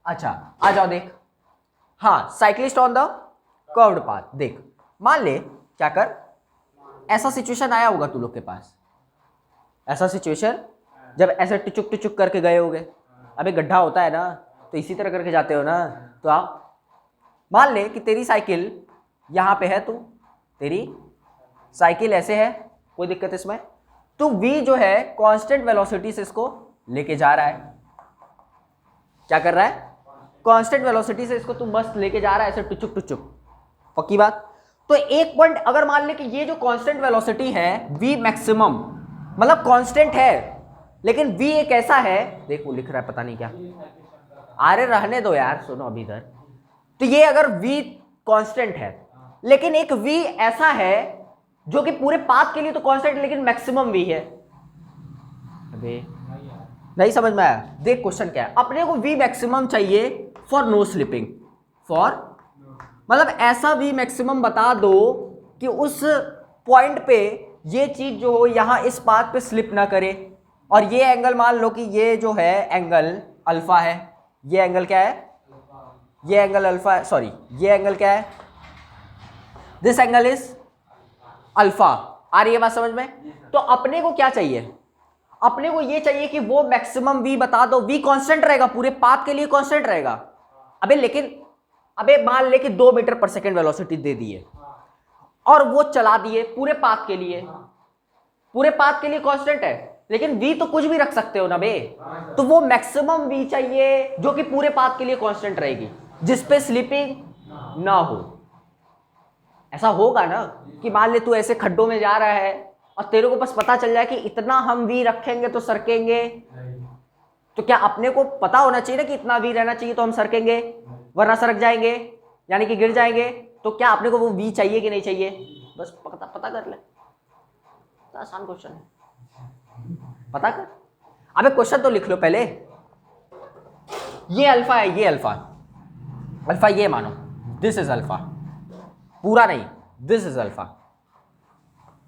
अच्छा आ जाओ देख, हाँ cyclist on the curved path. देख मान ले क्या कर, ऐसा सिचुएशन आया होगा तू लोग के पास, ऐसा सिचुएशन जब ऐसे टिचुक टिचुक करके गए होगे, अबे गड्ढा होता है ना तो इसी तरह करके जाते हो ना। तो आप मान ले कि तेरी साइकिल यहाँ पे है, तू तेरी साइकिल ऐसे है, कोई दिक्कत इसमें, तो v जो है कांस्टेंट वेलोसिटी से इसको लेके जा रहा है। क्या कर रहा है? कांस्टेंट वेलोसिटी से इसको तू मस्त लेके जा रहा है ऐसे टुचुक टुचुक, पक्की बात। तो एक पॉइंट अगर मान ले कि ये जो कांस्टेंट वेलोसिटी है v मैक्सिमम, मतलब कांस्टेंट है, लेकिन v एक ऐसा है, देख वो लिख रहा है पता नहीं क्या, अरे रहने दो यार, सुनो अभी इधर। तो ये अगर v कांस्टेंट है, लेकिन एक v ऐसा है जो कि पूरे पाथ के लिए तो कांस्टेंट लेकिन मैक्सिमम v है। अबे नहीं समझ में आया? देख क्वेश्चन क्या है, अपने को v मैक्सिमम चाहिए फॉर नो स्लिपिंग, फॉर मतलब ऐसा v मैक्सिमम बता दो कि उस पॉइंट पे ये चीज जो हो यहां इस पाथ पे स्लिप ना करे, और ये एंगल मान लो कि ये जो है एंगल अल्फा है, ये एंगल क्या है, ये एंगल अल्फा है, सॉरी ये एंगल क्या है, दिस एंगल इज अल्फा। आ रही है बात समझ में? तो अपने को क्या चाहिए, अपने को ये चाहिए कि वो मैक्सिमम v बता दो, v कांस्टेंट रहेगा पूरे पाथ के लिए, कांस्टेंट रहेगा। अबे लेकिन अबे मान ले कि 2 मीटर पर सेकेंड वेलोसिटी दे दी है और वो चला दिए पूरे पाथ के लिए, पूरे पाथ के लिए कांस्टेंट है, लेकिन v तो कुछ भी रख सकते हो ना बे, तो वो मैक्सिमम v चाहिए जो कि पूरे पाथ के लिए कांस्टेंट रहेगी, जिसपे स्लिपिंग ना हो। ऐसा होगा ना कि मान ले तू ऐसे खड्डों में जा रहा है और तेरे को बस पता चल जाए कि इतना हम v रखेंगे तो सरकेंगे, तो क्या अपने को पता होना चाहिए ना कि इतना v रहना चाहिए तो हम सरकेंगे, वरना सरक जाएंगे यानी कि गिर जाएंगे। तो क्या अपने को वो v चाहिए कि नहीं चाहिए, बस पता कर ले, तो आसान क्वेश्चन है, पता कर। अबे क्वेश्चन तो लिख लो पहले, ये अल्फा है, ये अल्फा, अल्फा ये मानो, दिस इज अल्फा, पूरा नहीं, this is alpha,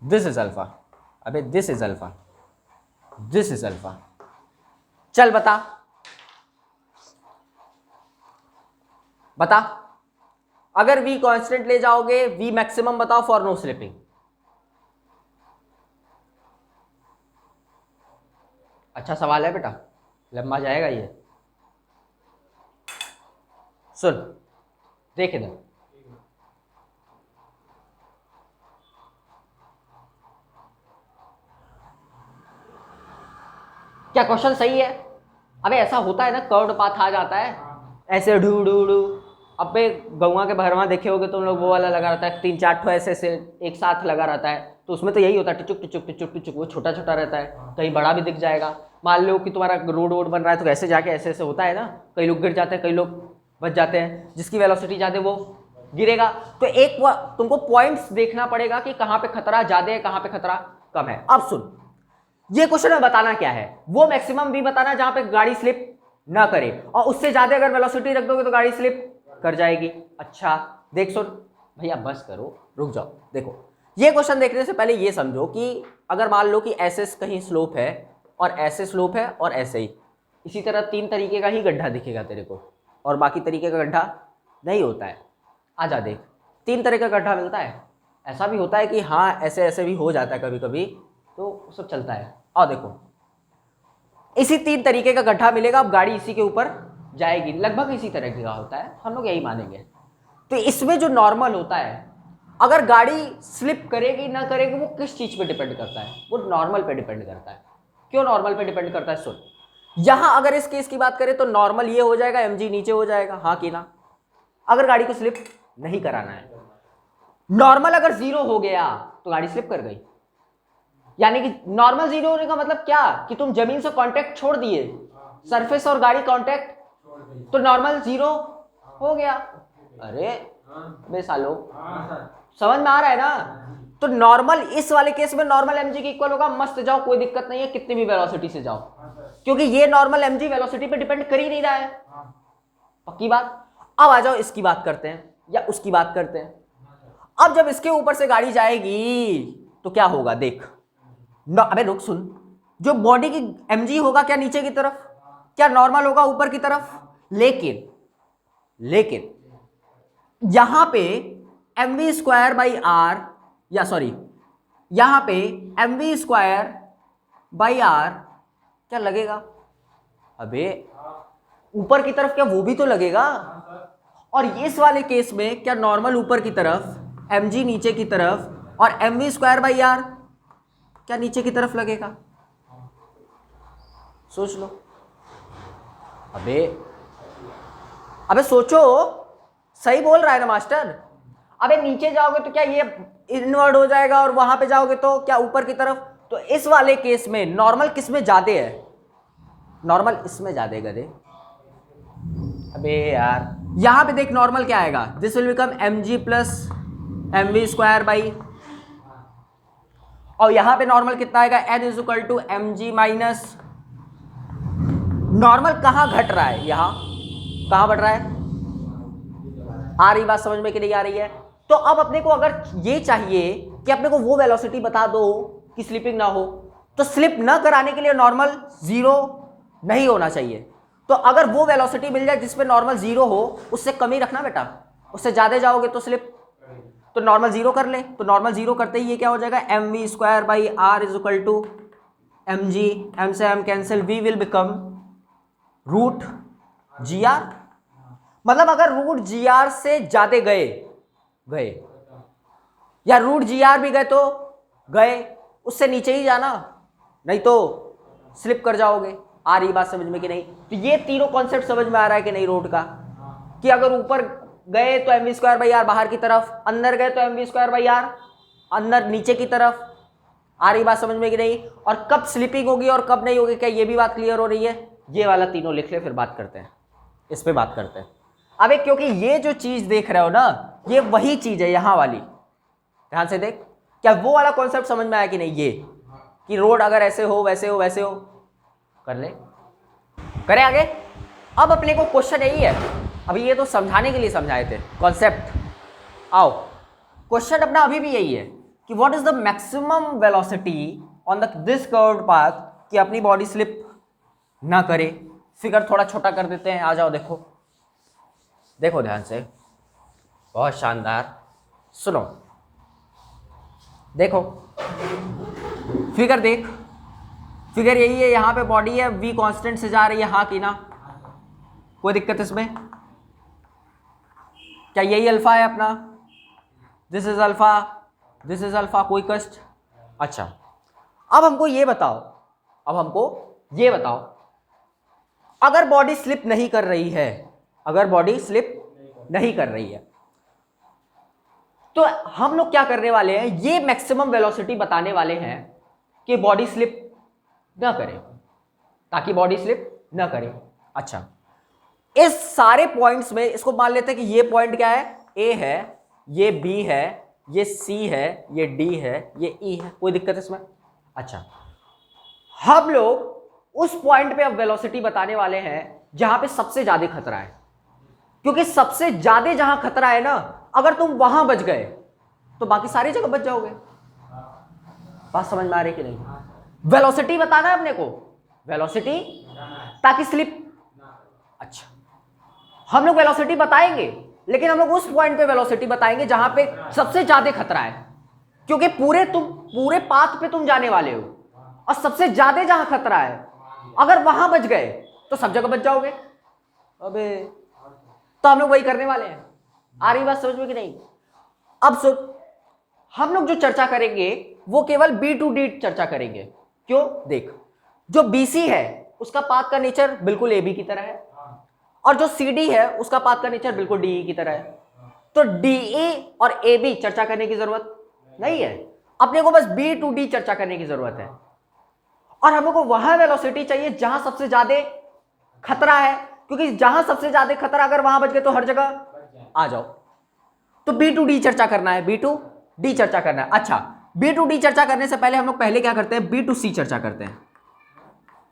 this is alpha, अबे this is alpha, this is alpha. चल बता बता, अगर v कांस्टेंट ले जाओगे, v मैक्सिमम बताओ फॉर नो स्लिपिंग। अच्छा सवाल है बेटा, लंबा जाएगा ये, सुन देख इधर, क्या क्वेश्चन सही है? अबे ऐसा होता है ना, कर्व्ड पाथ आ जाता है ऐसे ढू ढू ढू। अबे गौवा के भरवा देखे होगे तुम लोग, वो वाला लगा रहता है, 3-4 ठो ऐसे से एक साथ लगा रहता है, तो उसमें तो यही होता है, टिचुक टिचुक टिचुक टिचुक, वो छोटा छोटा रहता है, कहीं बड़ा भी दिख जाएगा। मान लो कि तुम्हारा रोड वोड बन रहा है तो ऐसे जाके ऐसे ऐसे होता है ना, कई लोग गिर जाते हैं, कई लोग बच जाते हैं, जिसकी वेलोसिटी ज़्यादा वो गिरेगा। तो एक तुमको पॉइंट्स देखना पड़ेगा कि कहाँ पे खतरा ज़्यादा है, कहाँ पे खतरा कम है। अब सुन, ये क्वेश्चन में बताना क्या है, वो मैक्सिमम भी बताना जहां पे गाड़ी स्लिप ना करे, और उससे ज्यादा अगर वेलोसिटी रख दोगे तो गाड़ी स्लिप कर जाएगी। अच्छा देख सुन भैया, बस करो रुक जाओ। देखो ये क्वेश्चन देखने से पहले ये समझो कि अगर मान लो कि ऐसे कहीं स्लोप है और ऐसे स्लोप है और ऐसे ही, इसी तरह 3 तरीके का ही गड्ढा दिखेगा तेरे को, और बाकी तरीके का गड्ढा नहीं होता है। आजा देख, 3 तरह का गड्ढा मिलता है, ऐसा भी होता है कि हाँ ऐसे ऐसे भी हो जाता है कभी कभी, तो सब चलता है। और देखो इसी 3 तरीके का गड्ढा मिलेगा, अब गाड़ी इसी के ऊपर जाएगी, लगभग इसी तरह का होता है, हम लोग यही मानेंगे। तो इसमें जो नॉर्मल होता है, अगर गाड़ी स्लिप करेगी ना करेगी वो किस चीज पे डिपेंड करता है, वो नॉर्मल पे डिपेंड करता है। क्यों नॉर्मल पे डिपेंड करता है? सुन, यहां अगर इस केस की बात करें तो नॉर्मल ये हो जाएगा, mg नीचे हो जाएगा, हाँ कि ना, अगर गाड़ी को स्लिप नहीं कराना है। नॉर्मल अगर 0 हो गया तो गाड़ी स्लिप कर गई, यानी कि नॉर्मल 0 होने का मतलब क्या कि तुम जमीन से कांटेक्ट छोड़ दिए, सरफेस और गाड़ी कांटेक्ट, तो नॉर्मल 0 हो गया। अरे बे सालो, समझ में आ रहा है ना? तो नॉर्मल इस वाले केस में नॉर्मल mg के इक्वल होगा, मस्त जाओ, कोई दिक्कत नहीं है, कितनी भी वेलोसिटी से जाओ, क्योंकि ये नॉर्मल mg वेलोसिटी पे डिपेंड कर ही नहीं रहा है, पक्की बात। अब आ जाओ इसकी बात करते हैं या उसकी बात करते हैं। अब जब इसके ऊपर से गाड़ी जाएगी तो क्या होगा देख, अबे रुक सुन, जो बॉडी की mg होगा क्या नीचे की तरफ, क्या नॉर्मल होगा ऊपर की तरफ? लेकिन यहां पे mv² या सॉरी यहां पे mv² क्या लगेगा? अबे ऊपर की तरफ क्या वो भी तो लगेगा। और इस वाले केस में क्या नॉर्मल ऊपर की तरफ, mg नीचे की तरफ और mv² क्या नीचे की तरफ लगेगा? सोच लो। अबे सोचो, सही बोल रहा है ना मास्टर। अबे नीचे जाओगे तो क्या ये इनवर्ड हो जाएगा और वहां पे जाओगे तो क्या ऊपर की तरफ। तो इस वाले केस में नॉर्मल किस में ज्यादा है? नॉर्मल इसमें ज्यादा है गधे। अबे यार यहां पे देख नॉर्मल क्या आएगा, this will become mg plus mv², और यहां पे नॉर्मल कितना आएगा, n is equal to mg minus. Normal कहां घट रहा है, यहां कहां बढ़ रहा है? आ रही बात समझ में कि नहीं आ रही है? तो अब अपने को अगर ये चाहिए कि अपने को वो वेलोसिटी बता दो कि स्लिपिंग ना हो, तो स्लिप ना कराने के लिए नॉर्मल 0 नहीं होना चाहिए। तो अगर वो वेलोसिटी मिल जाए जिसपे नॉर्मल 0 हो, उससे कम ही रखना बेटा, उससे ज्यादा जाओगे तो स्लिप। तो नॉर्मल 0 कर ले, तो नॉर्मल 0 करते ही ये क्या हो जाएगा, mv² is equal to mg, m से m cancel, v will become √gr। मतलब अगर √gr से ज्यादा गए या √gr भी गए तो गए, उससे नीचे ही जाना, नहीं तो स्लिप कर जाओगे। आ रही बात समझ में कि नहीं? तो ये तीनों कॉन्सेप्ट समझ में आ रहा है कि नहीं रोड का, कि अगर ऊपर गए तो mv²r बाहर की तरफ, अंदर गए तो mv²r अंदर नीचे की तरफ। आ रही बात समझ में कि नहीं? और कब स्लिपिंग होगी और कब नहीं होगी, क्या ये भी बात क्लियर हो रही है? ये वाला तीनों लिख ले, फिर बात करते हैं, इस पे बात करते हैं। अबे क्योंकि ये जो चीज देख रहे हो ना, ये वही चीज है यहां वाली, ध्यान से देख। क्या वो वाला कॉन्सेप्ट समझ में आया कि नहीं? ये कि रोड अगर ऐसे हो वैसे हो वैसे हो, कर ले, करें आगे। अब अपने को क्वेश्चन यही है, अभी ये तो समझाने के लिए समझाए थे कॉन्सेप्ट। आओ क्वेश्चन अपना अभी भी यही है कि what is the maximum velocity on the this curved path, कि अपनी बॉडी स्लिप ना करे। फिगर थोड़ा छोटा कर देते हैं, आ जाओ देखो, देखो ध्यान से, बहुत शानदार, सुनो, देखो फिगर देख, फिगर यही है, यहां पे बॉडी है, v कांस्टेंट से जा रही है, हाँ की ना, कोई दिक्कत इसमें? क्या यही अल्फा है अपना, this is alpha, this is alpha, कोई कष्ट? अच्छा अब हमको ये बताओ, अगर बॉडी स्लिप नहीं कर रही है, अगर बॉडी स्लिप नहीं कर रही है, तो हम लोग क्या करने वाले हैं, ये मैक्सिमम वेलोसिटी बताने वाले हैं कि बॉडी स्लिप ना करे, ताकि बॉडी स्लिप ना करे। अच्छा इस सारे पॉइंट्स में इसको मान लेते हैं कि ये पॉइंट क्या है, ए है, ये बी है, ये सी है, ये डी है, ये ई है, कोई दिक्कत इसमें? अच्छा हम लोग उस पॉइंट पे अब वेलोसिटी बताने वाले हैं जहां पे सबसे ज्यादा खतरा है, क्योंकि सबसे ज्यादा जहां खतरा है ना, अगर तुम वहां बच गए तो बाकी सारी जगह बच जाओगे। बात समझ में आ रही कि नहीं? वेलोसिटी बताना है अपने को, वेलोसिटी, ताकि स्लिप। अच्छा हम लोग वेलोसिटी बताएंगे, लेकिन हम लोग उस पॉइंट पे वेलोसिटी बताएंगे जहां पे सबसे ज्यादा खतरा है, क्योंकि पूरे पाथ पे तुम जाने वाले हो, और सबसे ज्यादा जहां खतरा है अगर वहां बच गए तो सब जगह बच जाओगे। अबे तो हम लोग वही करने वाले हैं। आ रही बात समझ में कि नहीं? अब सुन, हम लोग जो चर्चा करेंगे वो केवल B to D चर्चा करेंगे। क्यों? देख, जो BC है उसका पाथ का नेचर बिल्कुल AB की तरह है, और जो CD है उसका पाथ का नेचर बिल्कुल DE की तरह है। तो DE और AB चर्चा करने की जरूरत नहीं है, अपने को बस B to D चर्चा करने की जरूरत है। और हम लोग को वहां वेलोसिटी चाहिए जहां सबसे ज्यादा खतरा है, क्योंकि जहां सबसे ज्यादा खतरा, अगर वहां बच गए तो हर जगह आ जाओ। तो B to D चर्चा करना है, B to D चर्चा करना है। अच्छा B to D चर्चा करने से पहले हम लोग पहले क्या करते हैं, B to C चर्चा करते हैं।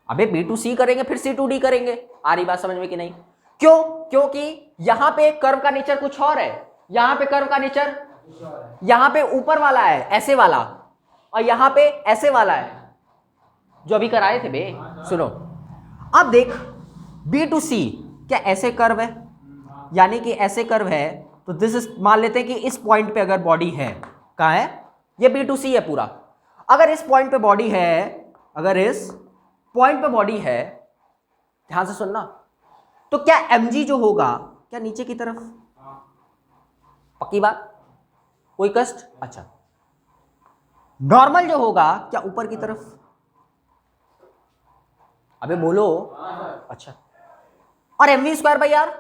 अबे B to C करेंगे फिर C to D करेंगे। आ रही बात समझ में कि नहीं? क्यों? क्योंकि यहां पे कर्व का नेचर कुछ और है, यहां पे कर्व का नेचर, यहां पे ऊपर वाला है ऐसे वाला, और यहां पे ऐसे वाला है, जो अभी कराए थे बे। सुनो अब देख, B to C क्या ऐसे कर्व है, यानी कि ऐसे कर्व है तो दिस इज, मान लेते हैं कि इस पॉइंट पे अगर बॉडी है, कहाँ है, ये B2C है पूरा, अगर इस पॉइंट पे बॉडी है, अगर इस पॉइंट पे बॉडी है, ध्यान से सुनना, तो क्या mg जो होगा क्या नीचे की तरफ, पक्की बात, कोई कष्ट, अच्छा, नॉर्मल जो होगा क्या ऊपर की तरफ, अबे बोलो, अच्छा, और mv²/r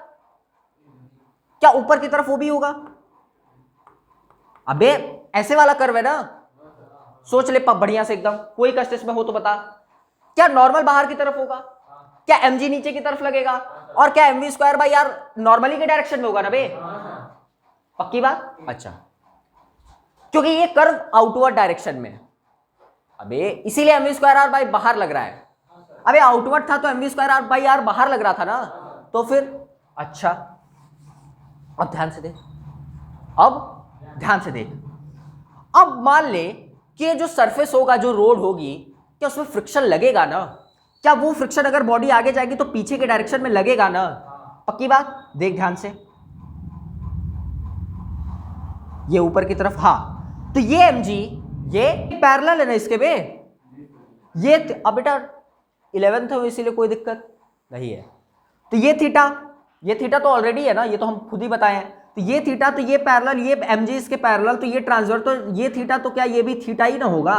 क्या ऊपर की तरफ वो भी होगा, अबे ऐसे वाला कर्व है ना, सोच ले बढ़िया से एकदम, कोई कष्ट इसमें हो तो बता, क्या नॉर्मल बाहर की तरफ होगा, क्या mg नीचे की तरफ लगेगा, और क्या mv²/r नॉर्मली के डायरेक्शन में होगा ना बे, पक्की बात, अच्छा, क्योंकि ये कर्व आउटवर्ड डायरेक्शन में है, अबे इसीलिए mv²r बाहर लग रहा है, अबे आउटवर्ड था तो mv²r बाहर लग रहा था ना, तो फिर अच्छा, अब ध्यान से देख, अब ध्यान से देख, अब मान ले कि ये जो सरफेस होगा, जो रोड होगी, क्या उसमें फ्रिक्शन लगेगा ना, क्या वो फ्रिक्शन अगर बॉडी आगे जाएगी तो पीछे के डायरेक्शन में लगेगा ना, पक्की बात, देख ध्यान से, ये ऊपर की तरफ, हाँ, तो ये mg ये पैरेलल है ना इसके बे, ये अब बेटा 11th है इसीलिए कोई दिक्कत नहीं है, तो ये थीटा तो ऑलरेडी है ना, ये तो हम खुद ही बताए हैं, तो ये थीटा, तो ये पैरेलल, ये mg इसके पैरेलल, तो ये ट्रांसवर्स, तो ये थीटा, तो क्या ये भी थीटा ही ना होगा,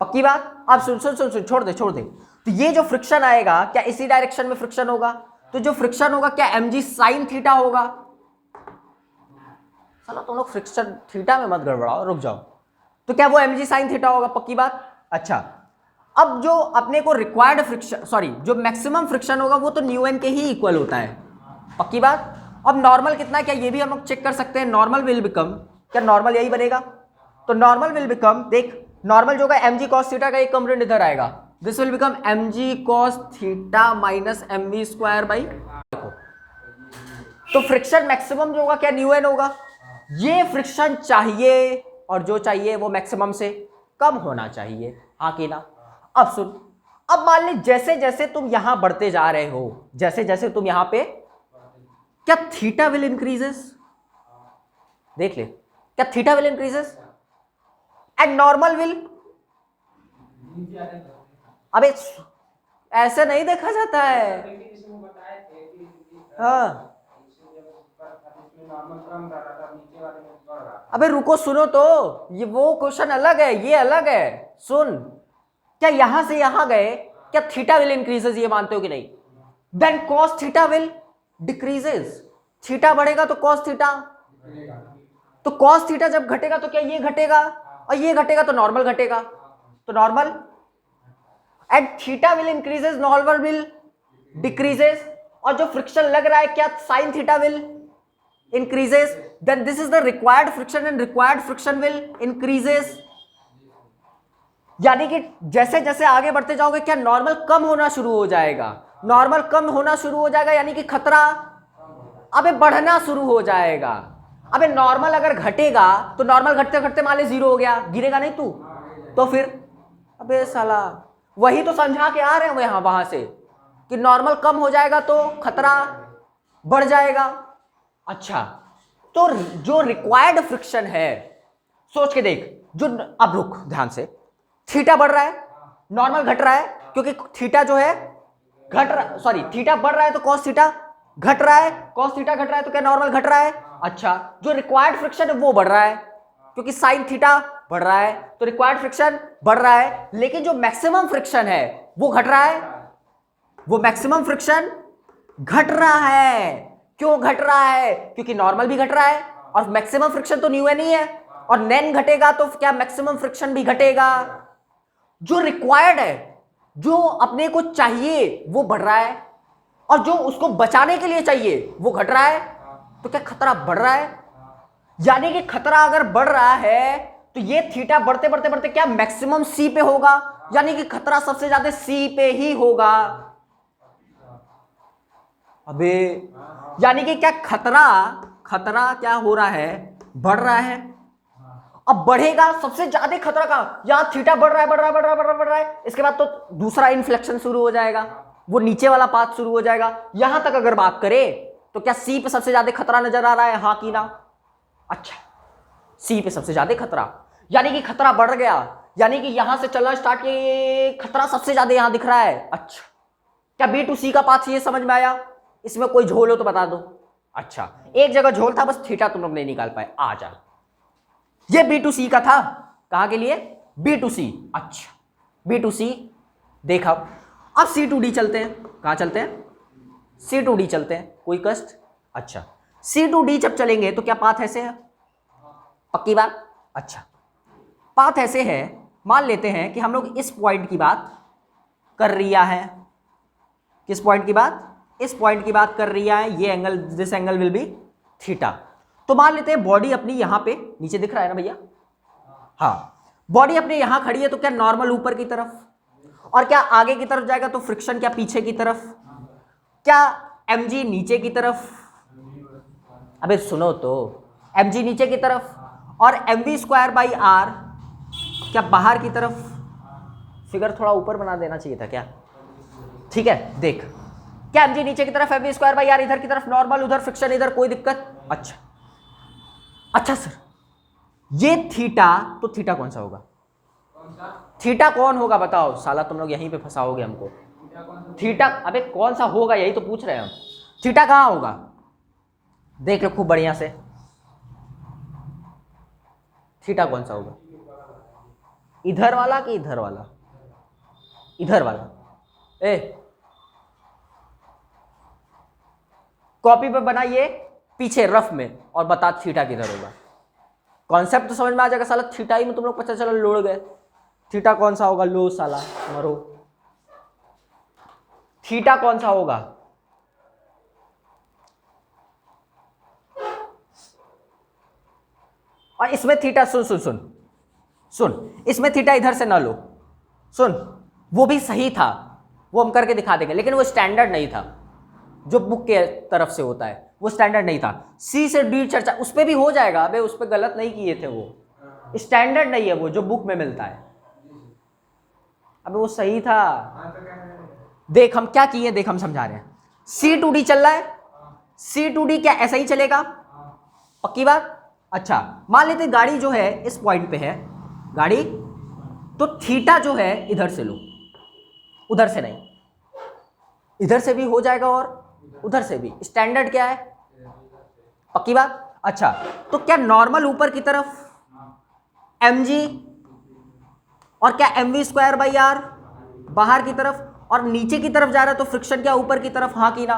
पक्की बात, आप सुन छोड़ दे, तो ये जो फ्रिक्शन आएगा क्या इसी डायरेक्शन में फ्रिक्शन होगा, तो जो फ्रिक्शन होगा क्या mg साइन थीटा होगा, चलो तुम लोग फ्रिक्शन थीटा में मत गड़बड़ाओ, रुक जाओ, तो क्या वो mg साइन थीटा होगा, पक्की बात, अच्छा, अब जो अपने को रिक्वायर्ड फ्रिक्शन, सॉरी जो मैक्सिमम फ्रिक्शन होगा वो तो न्यू के ही इक्वल होता है, पक्की बात, अब नॉर्मल कितना है क्या ये भी हम लोग चेक कर सकते हैं, नॉर्मल विल बिकम, क्या नॉर्मल यही बनेगा, तो नॉर्मल विल बिकम, देख नॉर्मल जो होगा mg cos थीटा का एक कंपोनेंट इधर आएगा, this will become mg cos theta minus mv², देखो तो फ्रिक्शन मैक्सिमम जो होगा क्या न्यू होगा, ये फ्रिक्शन चाहिए और जो चाहिए वो मैक्सिमम से कम होना चाहिए, हाँ कि ना, अब सुन, अब मान ले जैसे जैसे तुम यहां बढ़ते जा रहे हो, जैसे जैसे तुम यहां पे, क्या थीटा विल इंक्रीजेस, देख ले, क्या theta will increases and normal will, अबे ऐसे नहीं देखा जाता है, हाँ, अबे रुको सुनो तो, ये वो क्वेश्चन अलग है, ये अलग है, सुन, क्या यहां से यहां गए, क्या थीटा विल इंक्रीजेस, ये मानते हो कि नहीं, then cos theta will decreases, theta बढ़ेगा तो कॉस थीटा, तो कॉस थीटा जब घटेगा तो क्या ये घटेगा, और ये घटेगा तो नॉर्मल घटेगा, तो normal, and theta will increases, normal will decreases, और जो फ्रिक्शन लग रहा है क्या sine theta will increases, then this is the required friction and required friction will increases, यानी कि जैसे जैसे आगे बढ़ते जाओगे क्या नॉर्मल कम होना शुरू हो जाएगा, नॉर्मल कम होना शुरू हो जाएगा यानी कि खतरा अबे बढ़ना शुरू हो जाएगा, अबे नॉर्मल अगर घटेगा तो नॉर्मल घटते घटते मान ले 0 हो गया, गिरेगा नहीं तू, तो फिर अबे साला वही तो समझा के आ रहे हैं यहां वहां से कि नॉर्मल कम हो जाएगा तो खतरा बढ़ जाएगा, अच्छा, तो जो रिक्वायर्ड फ्रिक्शन है, सोच के देख, जो अब रुक ध्यान से, थीटा बढ़ रहा है, नॉर्मल घट रहा है, क्योंकि थीटा जो है घट रहा, सॉरी थीटा बढ़ रहा है तो कॉस थीटा घट रहा है, कॉस थीटा घट रहा है तो क्या नॉर्मल घट रहा है, अच्छा, जो रिक्वायर्ड फ्रिक्शन है वो बढ़ रहा है, क्योंकि साइन थीटा बढ़ रहा है तो रिक्वायर्ड फ्रिक्शन बढ़ रहा है, लेकिन जो मैक्सिमम फ्रिक्शन है वो घट रहा है, वो मैक्सिमम फ्रिक्शन घट रहा है, क्यों घट रहा है, क्योंकि नॉर्मल भी घट रहा है और मैक्सिमम फ्रिक्शन तो न्यू नहीं है, और नेन घटेगा तो क्या मैक्सिमम फ्रिक्शन भी घटेगा, जो रिक्वायर्ड है, जो अपने को चाहिए वो बढ़ रहा है, और जो उसको बचाने के लिए चाहिए वो घट रहा है, तो क्या खतरा बढ़ रहा है, यानी कि खतरा अगर बढ़ रहा है तो ये थीटा बढ़ते बढ़ते बढ़ते क्या मैक्सिमम सी पे होगा, यानी कि खतरा सबसे ज्यादा सी पे ही होगा, अबे यानी कि क्या खतरा क्या हो रहा है, बढ़ रहा है, अब बढ़ेगा सबसे ज्यादा खतरा का, यहां थीटा बढ़ रहा है, इसके बाद तो दूसरा इन्फ्लेक्शन शुरू हो जाएगा, वो नीचे वाला पाथ शुरू हो जाएगा। यहां तक अगर बात करें तो क्या सी पे सबसे ज्यादा खतरा नजर आ रहा है, हाँ कि ना? अच्छा, सी पे सबसे ज्यादा खतरा, यानी कि खतरा बढ़ गया, यानी कि यहां से चलना स्टार्ट किए, खतरा सबसे ज्यादा यहां दिख रहा है। अच्छा, क्या बी टू सी का पाथ ये समझ में आया? इसमें कोई झोल हो तो बता दो। अच्छा, एक जगह झोल था, बस थीटा तुम लोग नहीं निकाल पाए। आ जा, ये बी टू सी का था, कहां के लिए? बी टू सी। अच्छा, बी टू सी देखा। अब सी टू डी चलते हैं, कहां चलते हैं? सी टू डी चलते हैं, कोई कष्ट? अच्छा, सी टू डी जब चलेंगे तो क्या पाथ ऐसे है? पक्की बात? अच्छा, पाथ ऐसे है, मान लेते हैं कि हम लोग इस पॉइंट की बात कर रिया है। किस पॉइंट की बात? इस पॉइंट की बात कर रिया है। ये angle, this angle will be theta. तो मान लेते हैं बॉडी अपनी यहां पे, नीचे दिख रहा है ना भैया? हाँ, बॉडी अपने यहां खड़ी है, तो क्या नॉर्मल ऊपर की तरफ, और क्या आगे की तरफ जाएगा तो फ्रिक्शन क्या पीछे की तरफ, क्या mg नीचे की तरफ? अबे सुनो तो, mg नीचे की तरफ, और mv²/r क्या बाहर की तरफ? फिगर थोड़ा ऊपर बना देना चाहिए था क्या? ठीक है, देख, क्या mg नीचे की तरफ, mv²/r इधर की तरफ, नॉर्मल उधर, फ्रिक्शन इधर, कोई दिक्कत? अच्छा, अच्छा सर, ये थीटा, तो थीटा कौन सा होगा? थीटा कौन होगा बताओ? साला तुम लोग यहीं पे फंसाओगे हमको। थीटा, अबे कौन सा होगा, यही तो पूछ रहे हैं हम। थीटा कहां होगा? देख लो खूब बढ़िया से, थीटा कौन सा होगा? इधर वाला कि इधर वाला? इधर वाला। ए, कॉपी पे बनाइए पीछे रफ में और बता थीटा किधर होगा। कॉन्सेप्ट तो समझ में आ जाएगा। साला थीटा ही में तुम लोग पता चला लोड़ गए। थीटा कौन सा होगा? लो साला मरो, थीटा कौन सा होगा? और इसमें थीटा, सुन सुन सुन सुन, इसमें थीटा इधर से ना लो, सुन, वो भी सही था, वो हम करके दिखा देंगे, लेकिन वो स्टैंडर्ड नहीं था जो बुक के तरफ से होता है, वो स्टैंडर्ड नहीं था। सी से डी चर्चा उस पर भी हो जाएगा। अबे उस पर गलत नहीं किए थे, वो स्टैंडर्ड नहीं है वो जो बुक में मिलता है। अबे वो सही था। देख हम क्या किए, देख हम समझा रहे हैं। सी टू डी चल रहा है, सी टू डी क्या ऐसा ही चलेगा? पक्की बात? अच्छा, मान लेते गाड़ी जो है इस पॉइंट पे है गाड़ी, तो थीटा जो है इधर से लो, उधर से नहीं, इधर से भी हो जाएगा और उधर से भी। स्टैंडर्ड क्या है? पक्की बात? अच्छा, तो क्या नॉर्मल ऊपर की तरफ mg, और क्या mv²/r बाहर की तरफ, और नीचे की तरफ जा रहा है तो फ्रिक्शन क्या ऊपर की तरफ, हाँ कि ना?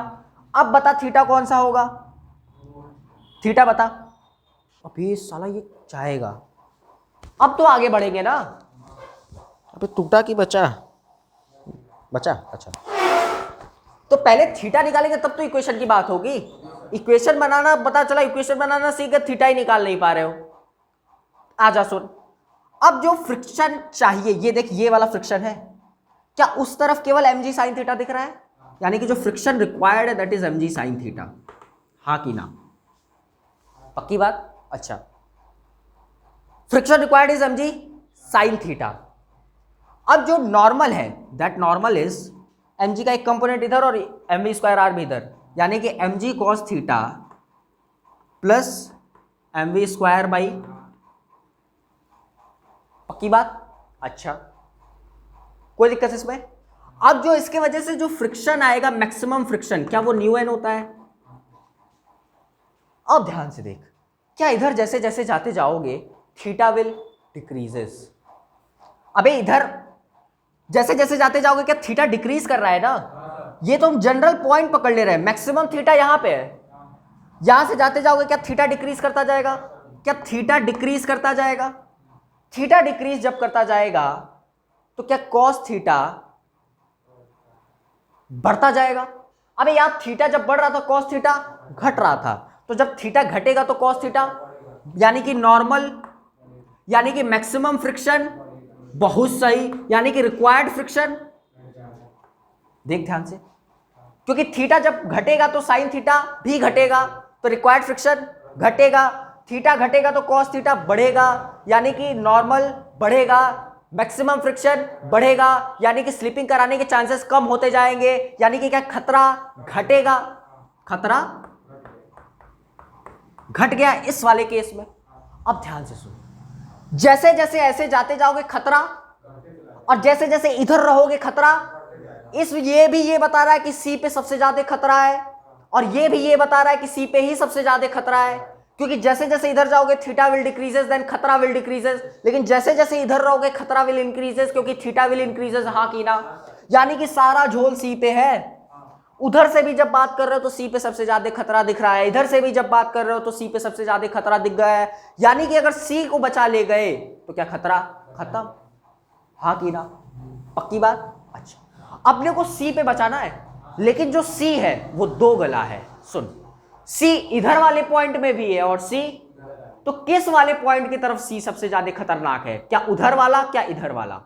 अब बता थीटा कौन सा होगा? थीटा बता। अबे साला ये जाएगा। अब तो आगे बढ़ेंगे ना। अबे टूटा कि बचा? बचा, अच्छा। तो पहले थीटा निकालेंगे तब तो इक्वेशन की बात होगी। इक्वेशन बनाना, पता चला इक्वेशन बनाना सीख गए, थीटा ही निकाल नहीं पा रहे हो। आजा सुन, अब जो फ्रिक्शन चाहिए, ये देख, ये वाला फ्रिक्शन है, क्या उस तरफ केवल mg sin थीटा दिख रहा है? यानी कि जो फ्रिक्शन रिक्वायर्ड है that is mg sin theta, हाँ कि ना? पक्की बात? अच्छा, friction required is mg sin theta. अब जो नॉर्मल है दैट नॉर्मल इज mg का एक कंपोनेंट इधर और mv²r भी इधर, यानी कि mg cos theta plus mv²/, पक्की बात? अच्छा, कोई दिक्कत इसमें? अब जो इसके वजह से जो फ्रिक्शन आएगा, मैक्सिमम फ्रिक्शन, क्या वो न्यू एन होता है? अब ध्यान से देख, क्या इधर जैसे जैसे जाते जाओगे थीटा विल डिक्रीजेस? अबे इधर जैसे जैसे जाते जाओगे क्या थीटा डिक्रीज कर रहा है ना? ये तो हम जनरल पॉइंट पकड़ ले रहे हैं, मैक्सिमम थीटा यहां पे है। यहां से जाते जाओगे क्या थीटा डिक्रीज करता जाएगा? क्या थीटा डिक्रीज करता जाएगा? थीटा डिक्रीज जब करता जाएगा तो क्या कॉस थीटा बढ़ता जाएगा? अबे यार थीटा जब बढ़ रहा था कॉस थीटा घट रहा था, तो जब थीटा घटेगा तो कॉस थीटा, यानी कि नॉर्मल, यानी कि मैक्सिमम फ्रिक्शन, बहुत सही, यानी कि रिक्वायर्ड फ्रिक्शन। देख ध्यान से, क्योंकि थीटा जब घटेगा तो साइन थीटा भी घटेगा, तो रिक्वायर्ड फ्रिक्शन घटेगा, थीटा घटेगा तो कॉस थीटा बढ़ेगा, यानी कि नॉर्मल बढ़ेगा, मैक्सिमम फ्रिक्शन बढ़ेगा, यानी कि स्लिपिंग कराने के चांसेस कम होते जाएंगे, यानी कि क्या खतरा घटेगा, खतरा घट गया इस वाले केस में। अब ध्यान से सुनो, जैसे जैसे ऐसे जाते जाओगे खतरा, और जैसे जैसे इधर रहोगे खतरा। ये भी ये बता रहा है कि सी पे सबसे ज्यादा खतरा है, और ये भी ये बता रहा है कि सी पे ही सबसे ज्यादा खतरा है, क्योंकि जैसे जैसे इधर जाओगे थीटा विल डिक्रीजेस, देन खतरा विल डिक्रीजेस, लेकिन जैसे जैसे इधर रहोगे खतरा विल इंक्रीजेस, क्योंकि थीटा विल इंक्रीजेस। हाँ की ना? यानी कि सारा झोल सी पे है। उधर से भी जब बात कर रहे हो तो सी पे सबसे ज्यादा खतरा दिख रहा है, इधर से भी जब बात कर रहे हो तो सी पे सबसे ज्यादा खतरा दिख गया है, यानी कि अगर सी को बचा ले गए तो क्या खतरा खत्म। हाँ की ना? पक्की बात? अच्छा, अपने को सी पे बचाना है, लेकिन जो सी है वो दो गला है। सुन, सी इधर वाले पॉइंट में भी है और सी, तो किस वाले पॉइंट की तरफ सी सबसे ज्यादा खतरनाक है? क्या उधर वाला, क्या इधर वाला?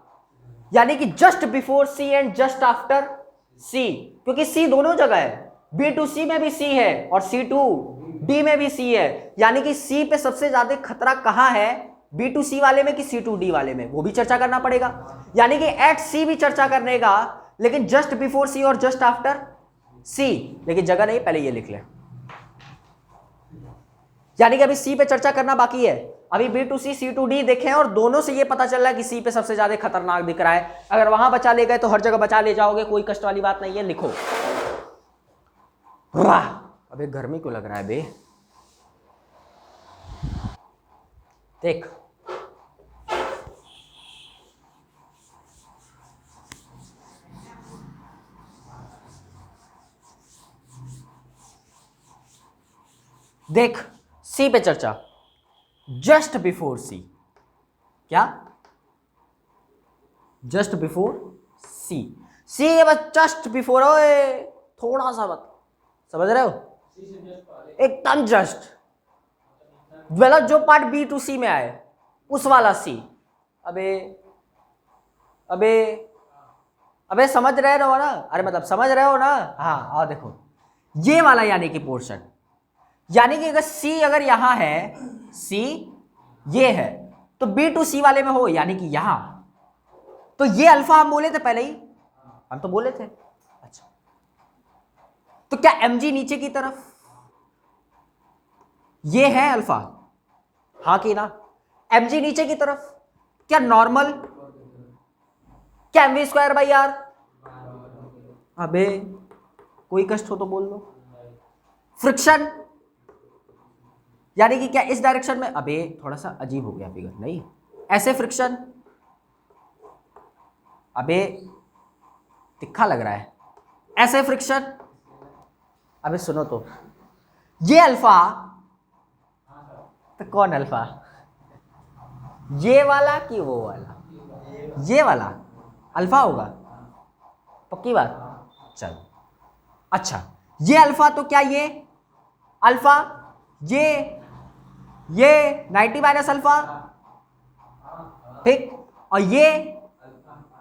यानी कि just before C and just after C, क्योंकि सी दोनों जगह है, बी टू सी में भी सी है और सी टू डी में भी सी है, यानी कि सी पे सबसे ज्यादा खतरा कहां है? बी टू सी वाले में कि सी टू डी वाले में? वो भी चर्चा करना पड़ेगा, यानी कि एट सी भी चर्चा करने का, लेकिन जस्ट बिफोर सी और जस्ट आफ्टर सी, लेकिन जगह नहीं, पहले ये लिख ले। यानी कि अभी सी पे चर्चा करना बाकी है, अभी B to C C to D देखें और दोनों से ये पता चल रहा है कि सी पे सबसे ज्यादा खतरनाक दिख रहा है। अगर वहां बचा ले गए तो हर जगह बचा ले जाओगे, कोई कष्ट वाली बात नहीं है, लिखो। वाह, अबे गर्मी क्यों लग रहा है बे? देख, देख, सी पे चर्चा, जस्ट बिफोर सी, क्या जस्ट बिफोर सी, सी है बस जस्ट बिफोर, ओए थोड़ा सा मत, समझ रहे हो? एकदम जस्ट, मतलब जो पार्ट बी टू सी में आए उस वाला सी। अबे अबे अबे समझ रहे हो ना? अरे मतलब समझ रहे हो ना? हाँ, और देखो ये वाला यानी कि पोर्शन, यानी कि अगर सी अगर यहां है, सी ये है, तो बी टू सी वाले में हो, यानी कि यहां, तो ये अल्फा हम बोले थे पहले ही, हम तो बोले थे। अच्छा, तो क्या एम जी नीचे की तरफ ये है अल्फा? हाँ कि ना? एम जी नीचे की तरफ, क्या नॉर्मल, क्या M V square by R? अबे कोई कष्ट हो तो बोल दो। फ्रिक्शन, यानी कि क्या इस डायरेक्शन में? अबे थोड़ा सा अजीब हो गया फिगर, नहीं ऐसे फ्रिक्शन, अबे तिखा लग रहा है, ऐसे फ्रिक्शन। अबे सुनो तो, ये अल्फा, तो कौन अल्फा? ये वाला कि वो वाला? ये वाला अल्फा होगा, पक्की बात? चलो, अच्छा, ये अल्फा, तो क्या ये अल्फा, ये 90 माइनस अल्फा, ठीक, और ये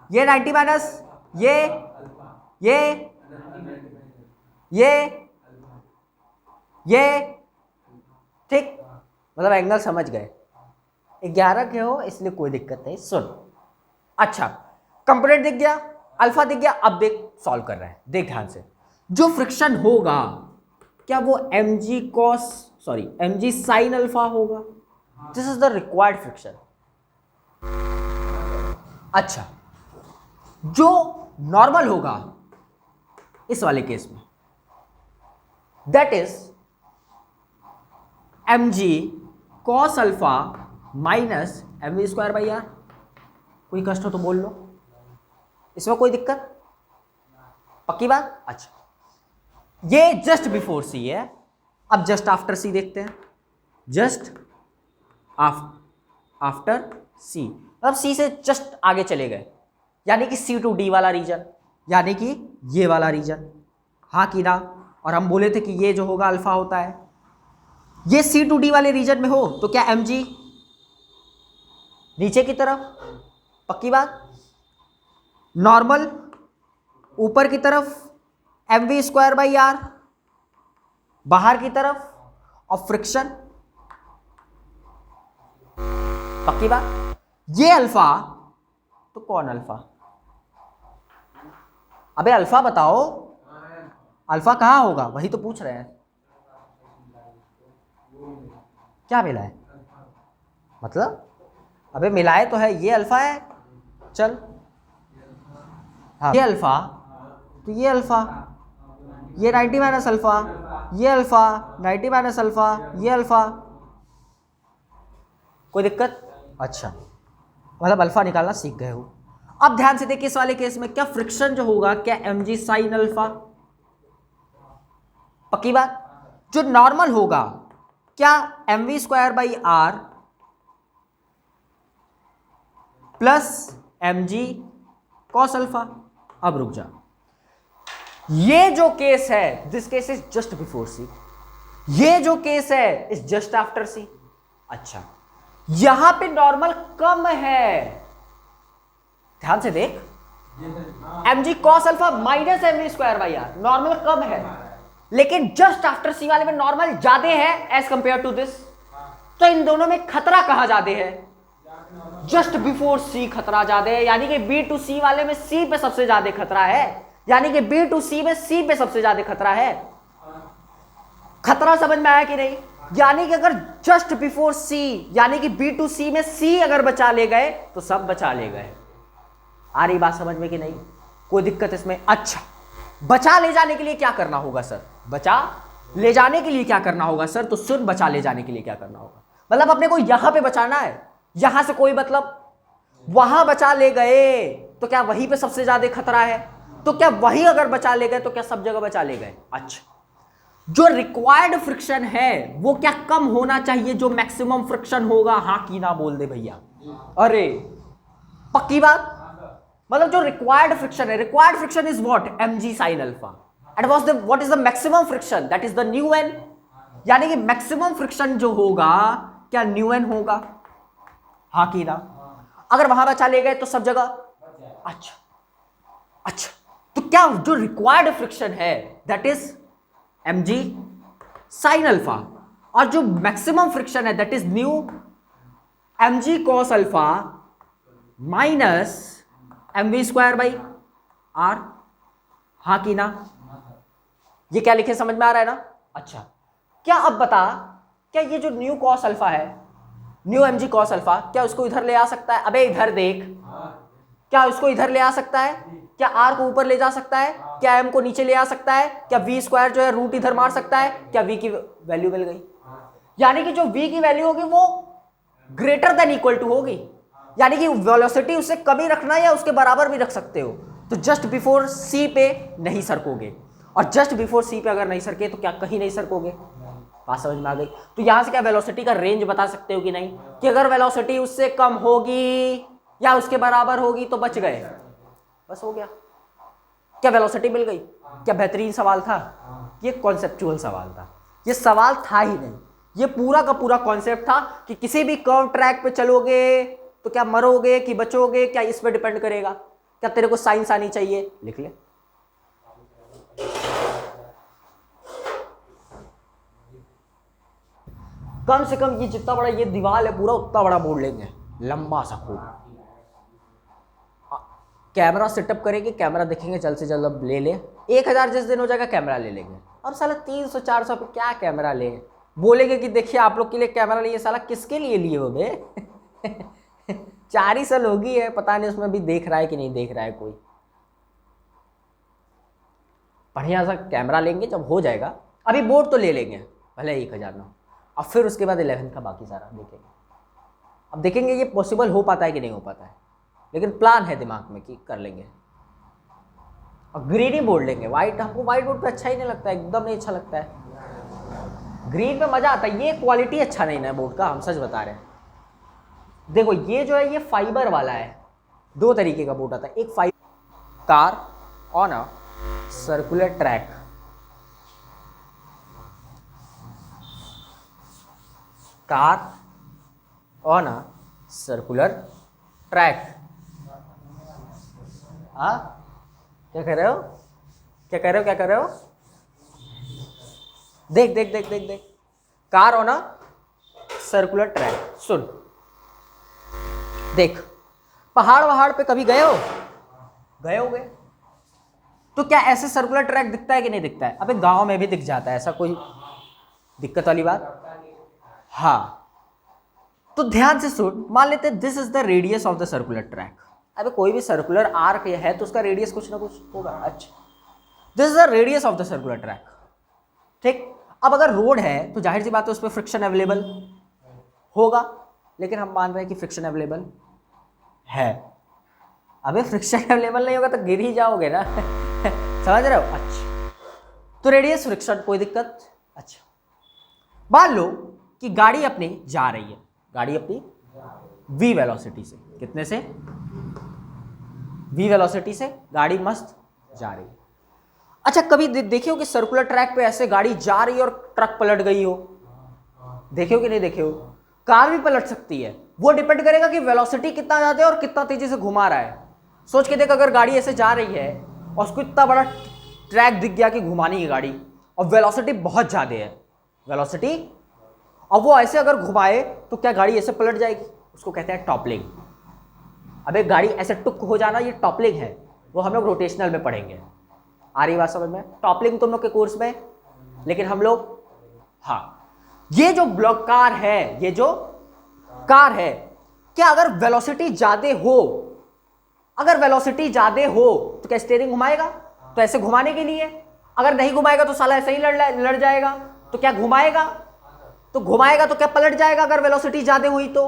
90 माइनस ये ठीक, मतलब एंगल समझ गए। 11 के हो इसलिए कोई दिक्कत नहीं। सुन, अच्छा, कंपोनेंट दिख गया, अल्फा दिख गया, अब देख सॉल्व कर रहा है, देख ध्यान से। जो फ्रिक्शन होगा क्या वो एम जी साइन अल्फा होगा? This is the required friction. अच्छा, जो नॉर्मल होगा इस वाले केस में, that is M G cos alpha minus M V square by R. कोई कष्ट हो तो बोल लो, इसमें कोई दिक्कत? पक्की बात? अच्छा, ये जस्ट बिफोर सी है, अब जस्ट आफ्टर सी देखते हैं। जस्ट आफ्टर सी, अब सी से जस्ट आगे चले गए, यानी कि सी टू डी वाला रीजन, यानी कि ये वाला रीजन। हाँ कि ना? और हम बोले थे कि ये जो होगा अल्फा होता है, ये सी टू डी वाले रीजन में हो तो क्या एम जी नीचे की तरफ, पक्की बात? नॉर्मल ऊपर की तरफ, M V square by R बाहर की तरफ, और फ्रिक्शन, पक्की बात? ये अल्फा तो कौन अल्फा? अबे अल्फा बताओ, अल्फा कहाँ होगा, वही तो पूछ रहे हैं। क्या मिला है मतलब? अबे मिलाए तो है, ये अल्फा है, चल हाँ ये अल्फा, तो ये अल्फा, ये 90 माइनस अल्फा, ये अल्फा 90 माइनस अल्फा, ये अल्फा। कोई दिक्कत? अच्छा, मतलब अल्फा निकालना सीख गए हो। अब ध्यान से देखिए इस वाले केस में क्या फ्रिक्शन जो होगा, क्या एम जी साइन अल्फा, पक्की बात। जो नॉर्मल होगा क्या M V square by R plus M G cos alpha. अब रुक जा, ये जो केस है, this case is just before C, ये जो केस है इज जस्ट आफ्टर सी। अच्छा, यहां पे नॉर्मल कम है, ध्यान से देख, M G cos alpha minus M V square by R, normal कम है, लेकिन जस्ट आफ्टर सी वाले में नॉर्मल ज्यादा है एज कंपेयर टू दिस। तो इन दोनों में खतरा कहां ज्यादा है? जस्ट बिफोर सी खतरा ज्यादा है, यानी कि बी टू सी वाले में सी पे सबसे ज्यादा खतरा है, यानी कि बी टू सी में सी पे सबसे ज्यादा खतरा है। खतरा समझ में आया कि नहीं? यानी कि अगर जस्ट बिफोर सी, यानी कि बी टू सी में सी अगर बचा ले गए तो सब बचा ले गए। आ रही बात समझ में कि नहीं? कोई दिक्कत इसमें? अच्छा, बचा ले जाने के लिए क्या करना होगा सर? बचा ले जाने के लिए क्या करना होगा सर? तो सुन, बचा ले जाने के लिए क्या करना होगा, मतलब अपने को यहां पे बचाना है, यहां से कोई मतलब, वहां बचा ले गए तो क्या वहीं पे सबसे ज्यादा खतरा है? तो क्या वही अगर बचा ले गए तो क्या सब जगह बचा ले गए? अच्छा, जो रिक्वायर्ड फ्रिक्शन है वो क्या कम होना चाहिए जो मैक्सिमम फ्रिक्शन होगा? हाँ की ना बोल दे भैया। अरे पक्की बात, मतलब जो रिक्वायर्ड फ्रिक्शन है, required friction is what? mg sin alpha, and what is the maximum friction? That is the mu N, यानी कि मैक्सिमम फ्रिक्शन जो होगा क्या न्यू एन होगा? हाँ की ना? अगर वहां बचा ले गए तो सब जगह। अच्छा अच्छा, तो क्या जो रिक्वायर्ड फ्रिक्शन है that is mg sin alpha, और जो मैक्सिमम फ्रिक्शन है that is mu mg cos alpha minus M V square by R. हाँ की ना? ये क्या लिखे समझ में आ रहा है ना? अच्छा, क्या अब बता, क्या ये जो न्यू कॉस अल्फा है, mu M G cos alpha, क्या उसको इधर ले आ सकता है? अबे इधर देख, क्या उसको इधर ले आ सकता है? क्या आर को ऊपर ले जा सकता है? क्या एम को नीचे ले आ सकता है? क्या वी स्क्वायर जो है रूट इधर मार सकता है? क्या वी की वैल्यू मिल गई, यानी कि जो वी की वैल्यू होगी वो ग्रेटर देन इक्वल टू होगी, यानी कि वेलोसिटी उससे कमी रखना या उसके बराबर भी रख सकते हो। तो जस्ट बिफोर सी पे नहीं सरकोगे, और जस्ट बिफोर सी पे अगर नहीं सरके तो क्या कहीं नहीं सरकोगे? बात समझ में आ गई? तो यहां से क्या वेलोसिटी का रेंज बता सकते हो कि नहीं, कि अगर वेलोसिटी उससे कम होगी या उसके बराबर होगी तो बच गए, बस हो गया। क्या वेलोसिटी मिल गई? क्या बेहतरीन सवाल था? ये कॉन्सेप्चुअल सवाल था, ये सवाल था ही नहीं, ये पूरा का पूरा कॉन्सेप्ट था कि किसी भी कर्व ट्रैक पे चलोगे तो क्या मरोगे कि बचोगे, क्या इस पे डिपेंड करेगा। क्या तेरे को साइंस आनी चाहिए? लिख ले। कम से कम ये जितना बड़ा ये दीवार है पूरा उतना बड़ा बोर्ड लेंगे, लंबा सा खूब। कैमरा सेटअप करेंगे, कैमरा देखेंगे जल्द से जल्द, अब ले ले 1000 जिस दिन हो जाएगा कैमरा ले लेंगे। अब साला 300-400 पे क्या कैमरा ले, बोलेंगे कि देखिए आप लोग के लिए कैमरा लिए, साला किसके लिए लिए हो बे 4 ही साल होगी है, पता नहीं उसमें भी देख रहा है कि नहीं देख रहा है कोई। बढ़िया सा कैमरा लेंगे जब हो जाएगा, अभी बोर्ड तो ले लेंगे भले 1000 ना, और फिर उसके बाद 11 का बाकी सारा देखेंगे। अब देखेंगे ये पॉसिबल हो पाता है कि नहीं हो पाता है, लेकिन प्लान है दिमाग में कि कर लेंगे। और ग्रीन ही बोर्ड लेंगे, वाइट हमको वाइट बोर्ड पे अच्छा ही नहीं लगता है, एकदम नहीं अच्छा लगता है। ग्रीन पे मजा आता है, ये क्वालिटी अच्छा नहीं है बोर्ड का, हम सच बता रहे हैं। देखो ये जो है ये फाइबर वाला है, 2 तरीके का बोर्ड आता है, एक fibre car on a circular track, car on a circular track. हाँ क्या कर रहे हो, क्या कर रहे हो, क्या कर रहे हो? देख देख देख देख देख, car on a circular track. सुन देख, पहाड़ वहाड़ पे कभी गए हो? गए होगे। तो क्या ऐसे सर्कुलर ट्रैक दिखता है कि नहीं दिखता है? अबे गांव में भी दिख जाता है, ऐसा कोई दिक्कत वाली बात? हाँ, तो ध्यान से सुन, मान लेते हैं this is the radius of the circular track. अबे कोई भी सर्कुलर आर्क है तो उसका रेडियस कुछ ना कुछ होगा। अच्छा, this is the radius of the circular track, ठीक। अब अगर रोड है तो जाहिर सी बात है उस पर फ्रिक्शन अवेलेबल होगा, लेकिन हम मान रहे हैं कि फ्रिक्शन अवेलेबल है। अबे फ्रिक्शन अवेलेबल नहीं होगा तो गिर ही जाओगे ना समझ रहे हो? अच्छा, तो रेडियस फ्रिक्शन, कोई दिक्कत। अच्छा, मान लो कि गाड़ी अपनी जा रही है, गाड़ी अपनी v वेलोसिटी से, कितने से? v वेलोसिटी से गाड़ी मस्त जा रही है। अच्छा, कभी देखे हो कि सर्कुलर ट्रैक पे ऐसे गाड़ी जा रही है और ट्रक पलट गई हो? देखे हो कि नहीं देखे हो? कार भी पलट सकती है, वो डिपेंड करेगा कि वेलोसिटी कितना ज्यादा है और कितना तेजी से घुमा रहा है। सोच के देख, अगर गाड़ी ऐसे जा रही है और उसको इतना बड़ा ट्रैक दिख गया कि घुमानी है गाड़ी, और वेलोसिटी बहुत ज्यादा है, वेलोसिटी, अब वो ऐसे अगर घुमाए तो क्या गाड़ी ऐसे पलट जाएगी? उसको कहते हैं टॉपलिंग। अब एक गाड़ी ऐसे टुक हो जाना, ये टॉपलिंग है, वो हम लोग रोटेशनल में पढ़ेंगे। आ रही बात समझ में? टॉपलिंग तुम लोग के कोर्स में, लेकिन हम लोग, हाँ, ये जो ब्लॉक कार है, ये जो कार है, क्या अगर वेलोसिटी ज्यादा हो, अगर वेलोसिटी ज्यादा हो तो क्या स्टीयरिंग घुमाएगा? तो ऐसे घुमाने के लिए, अगर नहीं घुमाएगा तो साला ऐसे ही लड़ जाएगा। तो क्या घुमाएगा? तो घुमाएगा तो क्या पलट जाएगा अगर वेलोसिटी ज्यादा हुई तो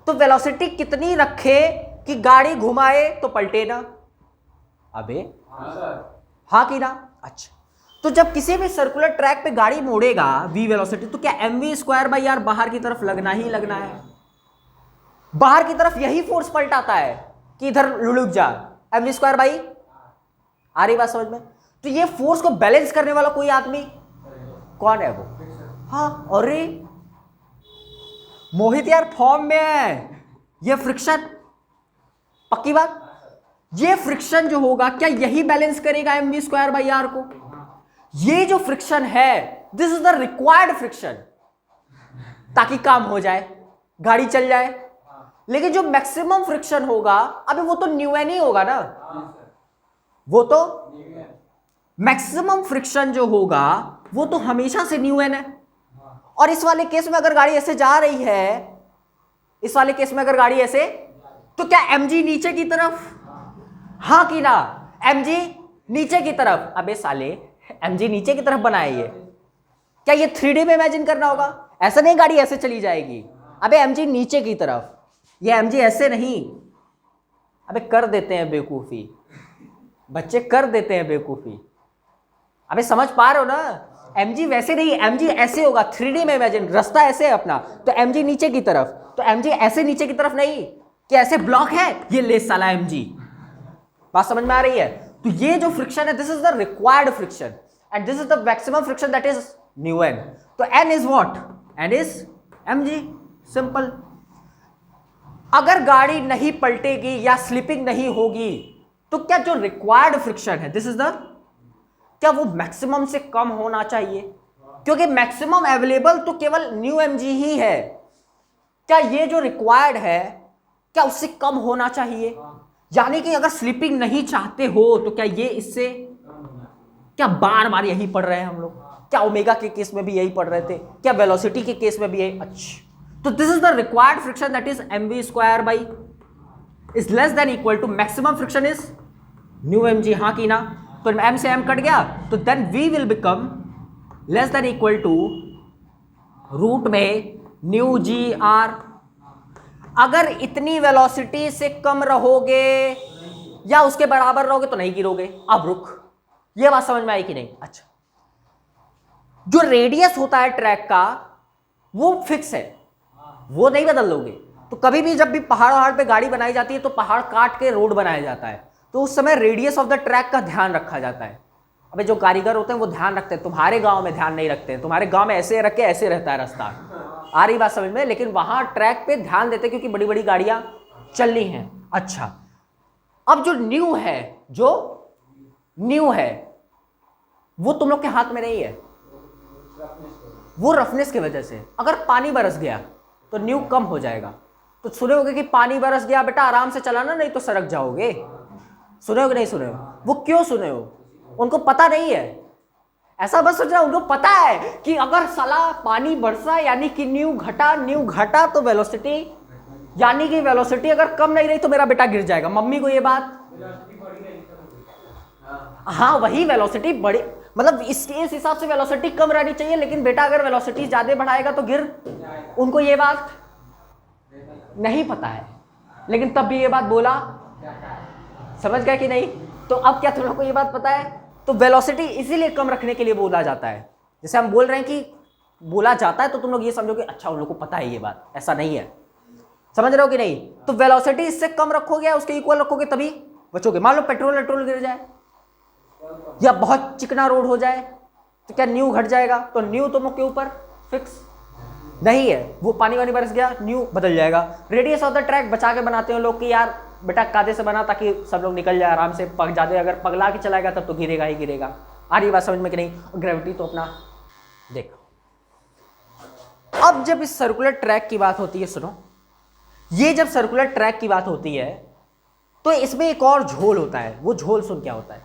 वेलोसिटी कितनी रखे कि गाड़ी घुमाए तो पलटे ना? अबे हाँ कि ना? अच्छा, तो जब किसी भी सर्कुलर ट्रैक पे गाड़ी मोड़ेगा v वेलोसिटी, तो क्या mv²/r बाहर की तरफ लगना ही लगना है? बाहर की तरफ यही फोर्स पलटाता है कि इधर लुढ़क जा, mv²। आ रही बात समझ में? तो ये फोर्स को बैलेंस करने वाला कोई आदमी कौन है? वो, हाँ, अरे मोहित यार फॉर्म में है। ये फ्रिक्शन, पक्की बात, ये फ्रिक्शन जो होगा क्या यही बैलेंस करेगा mv²/r को? ये जो फ्रिक्शन है, this is the required friction, ताकि काम हो जाए, गाड़ी चल जाए। लेकिन जो मैक्सिमम फ्रिक्शन होगा, अबे वो तो न्यूएन ही होगा ना, वो तो मैक्सिमम फ्रिक्शन जो होगा वो तो हमेशा से न्यूएन है। और इस वाले केस में अगर गाड़ी ऐसे जा रही है, इस वाले केस में अगर गाड़ी ऐसे, तो क्या mg नीचे की तरफ? हाँ कि ना? mg नीचे की तरफ। अबे साले, mg नीचे की तरफ बनाए ये, क्या ये 3D में इमेजिन करना होगा? ऐसा नहीं गाड़ी ऐसे चली जाएगी, अबे mg नीचे की तरफ, ये mg ऐसे नहीं। अबे कर देते हैं बेवकूफी, बच्चे कर देते हैं बेवकूफी। अबे समझ पा रहे हो ना? mg वैसे नहीं, mg ऐसे होगा, 3D में इमेजिन, रास्ता ऐसे है अपना, तो mg नीचे की तरफ, तो mg ऐसे नीचे की तरफ नहीं कि ऐसे ब्लॉक है, ये ले साला mg। बात समझ में आ रही है? तो ये जो फ्रिक्शन है, this is the required friction and this is the maximum friction, that is mu N. तो n is what? n is mg, simple. अगर गाड़ी नहीं पलटेगी या स्लिपिंग नहीं होगी तो क्या जो रिक्वायर्ड फ्रिक्शन है, दिस इज द, क्या वो मैक्सिमम से कम होना चाहिए? क्योंकि मैक्सिमम अवेलेबल तो केवल न्यू mg ही है। क्या ये जो रिक्वायर्ड है, क्या उससे कम होना चाहिए? यानी कि अगर स्लिपिंग नहीं चाहते हो तो क्या ये इससे, क्या बार बार यही पढ़ रहे हैं हम लोग? क्या ओमेगा के केस में भी यही पढ़ रहे थे? क्या वेलोसिटी के केस में भी यही? अच्छा, तो this is the required friction, that is mv² is less than equal to maximum friction is mu mg। हाँ कि ना? तो m से m कट गया, तो then v will become less than equal to root में न्यू जी आर। अगर इतनी वेलोसिटी से कम रहोगे या उसके बराबर रहोगे तो नहीं गिरोगे। अब रुक, ये बात समझ में आई कि नहीं? अच्छा, जो रेडियस होता है ट्रैक का वो फिक्स है, वो नहीं बदल लोगे। तो कभी भी जब भी पहाड़ पे गाड़ी बनाई जाती है तो पहाड़ काट के रोड बनाया जाता है, तो उस समय रेडियस ऑफ द ट्रैक का ध्यान रखा जाता है। अबे जो कारीगर होते हैं वो ध्यान रखते हैं, तुम्हारे गांव में ध्यान नहीं रखते हैं। तुम्हारे गांव में ऐसे रख के ऐसे रहता है रास्ता, आ रही बात समझ में? लेकिन वहां ट्रैक पे ध्यान देते क्योंकि बड़ी बड़ी गाड़ियां चलनी हैं। अच्छा, अब जो न्यू है, जो न्यू है वो तुम लोग के हाथ में नहीं है, वो रफनेस की वजह से। अगर पानी बरस गया तो न्यू कम हो जाएगा, तो सुने होगे कि पानी बरस गया बेटा आराम से चलाना नहीं तो सड़क जाओगे। सुने हो कि नहीं सुने हो? वो क्यों सुने हो? उनको पता नहीं है, ऐसा बस सोच रहा, उनको पता है कि अगर साला पानी बरसा यानी कि न्यू घटा तो वेलोसिटी, यानी कि वेलोसिटी अगर कम नहीं रही तो मेरा बेटा गिर जाएगा। मम्मी को ये बात, हाँ वही वेलोसिटी बड़ी, मतलब इस हिसाब से वेलोसिटी कम रहनी चाहिए, लेकिन बेटा अगर वेलोसिटी ज्यादा बढ़ाएगा तो गिर। उनको ये बात नहीं पता है, लेकिन तब भी ये बात बोला। समझ गए कि नहीं? तो अब क्या तुम लोग को ये बात पता है? तो वेलोसिटी इसीलिए कम रखने के लिए बोला जाता है। जैसे हम बोल रहे हैं कि बोला जाता है तो तुम लोग ये समझो कि अच्छा उन लोग को पता है ये बात, ऐसा नहीं है। समझ रहे हो कि नहीं? तो वेलोसिटी इससे कम रखोगे, उसके इक्वल रखोगे तभी बचोगे। मान लो पेट्रोल गिर जाए या बहुत चिकना रोड हो जाए तो क्या न्यू घट जाएगा? तो न्यू तुम लोग के ऊपर फिक्स नहीं है, वो पानी वानी बरस गया न्यू बदल जाएगा। रेडियस ऑफ द ट्रैक बचा के बनाते हैं लोग कि यार बेटा कायदे से बना ताकि सब लोग निकल जाए आराम से। पग जाते अगर पगला के चलाएगा तब तो गिरेगा ही गिरेगा। आ रही बात समझ में कि नहीं? ग्रेविटी तो अपना देख। अब जब इस सर्कुलर ट्रैक की बात होती है, सुनो, ये जब सर्कुलर ट्रैक की बात होती है तो इसमें एक और झोल होता है। वो झोल सुन क्या होता है?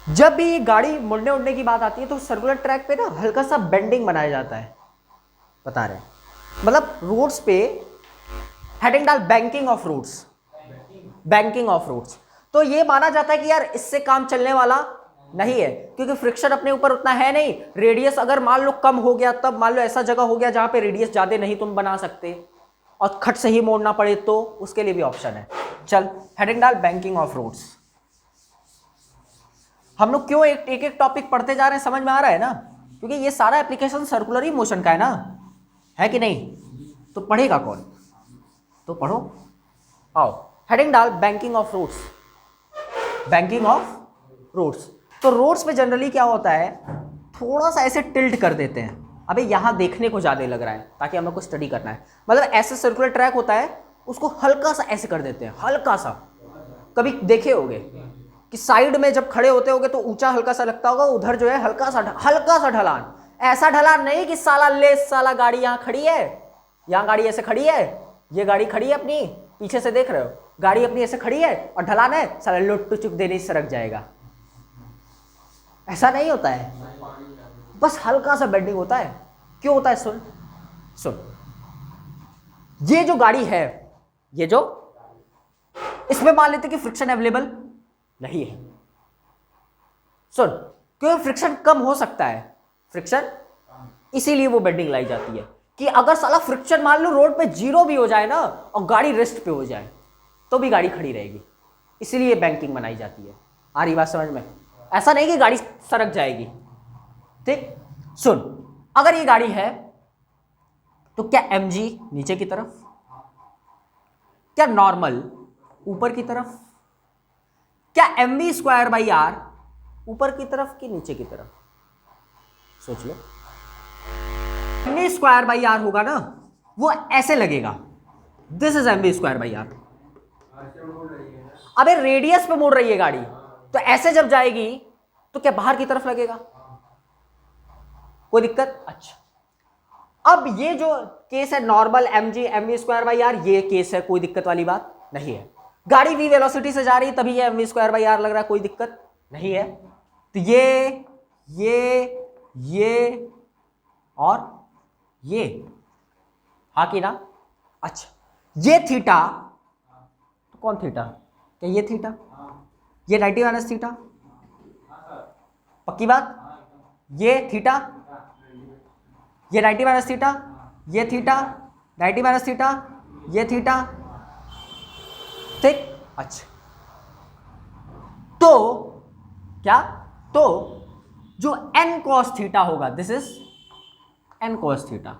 जब भी ये गाड़ी मुड़ने उड़ने की बात आती है तो सर्कुलर ट्रैक पे ना हल्का सा बेंडिंग बनाया जाता है। बता रहे हैं, मतलब रोड्स पे हेडिंग डाल बैंकिंग ऑफ रोड्स। तो ये माना जाता है कि यार इससे काम चलने वाला नहीं है, क्योंकि फ्रिक्शन अपने ऊपर उतना है नहीं। रेडियस अगर मान लो कम हो गया, तब मान लो ऐसा जगह हो गया जहां पे रेडियस ज्यादा नहीं तुम बना सकते और खट से ही मोड़ना पड़े तो उसके लिए भी ऑप्शन है। चल हेडिंग डाल बैंकिंग ऑफ रोड्स। हम लोग क्यों एक एक टॉपिक पढ़ते जा रहे हैं, समझ में आ रहा है ना? क्योंकि ये सारा एप्लीकेशन सर्कुलर ही मोशन का है ना, है कि नहीं? तो पढ़ेगा कौन? तो पढ़ो। आओ हेडिंग डाल बैंकिंग ऑफ रोड्स। तो रोड्स पे जनरली क्या होता है, थोड़ा सा ऐसे टिल्ट कर देते हैं। अबे यहां देखने को ज्यादा लग रहा है ताकि हम लोग को स्टडी करना है। मतलब ऐसे सर्कुलर ट्रैक होता है, उसको हल्का सा ऐसे कर देते हैं, हल्का सा। कभी देखे होगे कि साइड में जब खड़े होते होगे तो ऊंचा हल्का सा लगता होगा, उधर जो है हल्का सा ढलान। ऐसा ढलान नहीं कि साला गाड़ी यहाँ खड़ी है, यहाँ गाड़ी ऐसे खड़ी है, ये गाड़ी खड़ी है अपनी, पीछे से देख रहे हो गाड़ी अपनी ऐसे खड़ी है और ढलान है, साला लुट टुचुक देने सरक जाएगा। ऐसा नहीं होता है, बस हल्का सा बेंडिंग होता है। क्यों होता है? सुन, ये जो गाड़ी है, ये जो इसमें मान लेते कि फ्रिक्शन अवेलेबल नहीं है। सुन, क्यों? फ्रिक्शन कम हो सकता है, फ्रिक्शन, इसीलिए वो बेंडिंग लाई जाती है कि अगर साला फ्रिक्शन मान लो रोड पे जीरो भी हो जाए ना और गाड़ी रेस्ट पे हो जाए तो भी गाड़ी खड़ी रहेगी, इसीलिए बैंकिंग बनाई जाती है। आ रही बात समझ में? ऐसा नहीं कि गाड़ी सरक जाएगी। ठीक, सुन, अगर ये गाड़ी है तो क्या mg नीचे की तरफ, क्या नॉर्मल ऊपर की तरफ, क्या mv²/r ऊपर की तरफ कि नीचे की तरफ? सोच लो। mv²/r होगा ना, वो ऐसे लगेगा, दिस इज mv²/r। अबे रेडियस पे मुड़ रही है गाड़ी, तो ऐसे जब जाएगी तो क्या बाहर की तरफ लगेगा? कोई दिक्कत? अच्छा, अब ये जो केस है नॉर्मल mv²/r, ये केस है, कोई दिक्कत वाली बात नहीं है। गाड़ी v वेलोसिटी से जा रही है तभी ये mv²/r लग रहा है, कोई दिक्कत नहीं है। तो ये और ये, हाँ कि ना? अच्छा, ये थीटा, तो कौन थीटा? क्या ये थीटा? ये 90 - थीटा, पक्की बात? ये थीटा, ये 90 - थीटा, ये थीटा, 90 - थीटा, ये थीटा। ठीक, अच्छा, तो क्या? तो जो n cos थीटा होगा, this is n cos theta,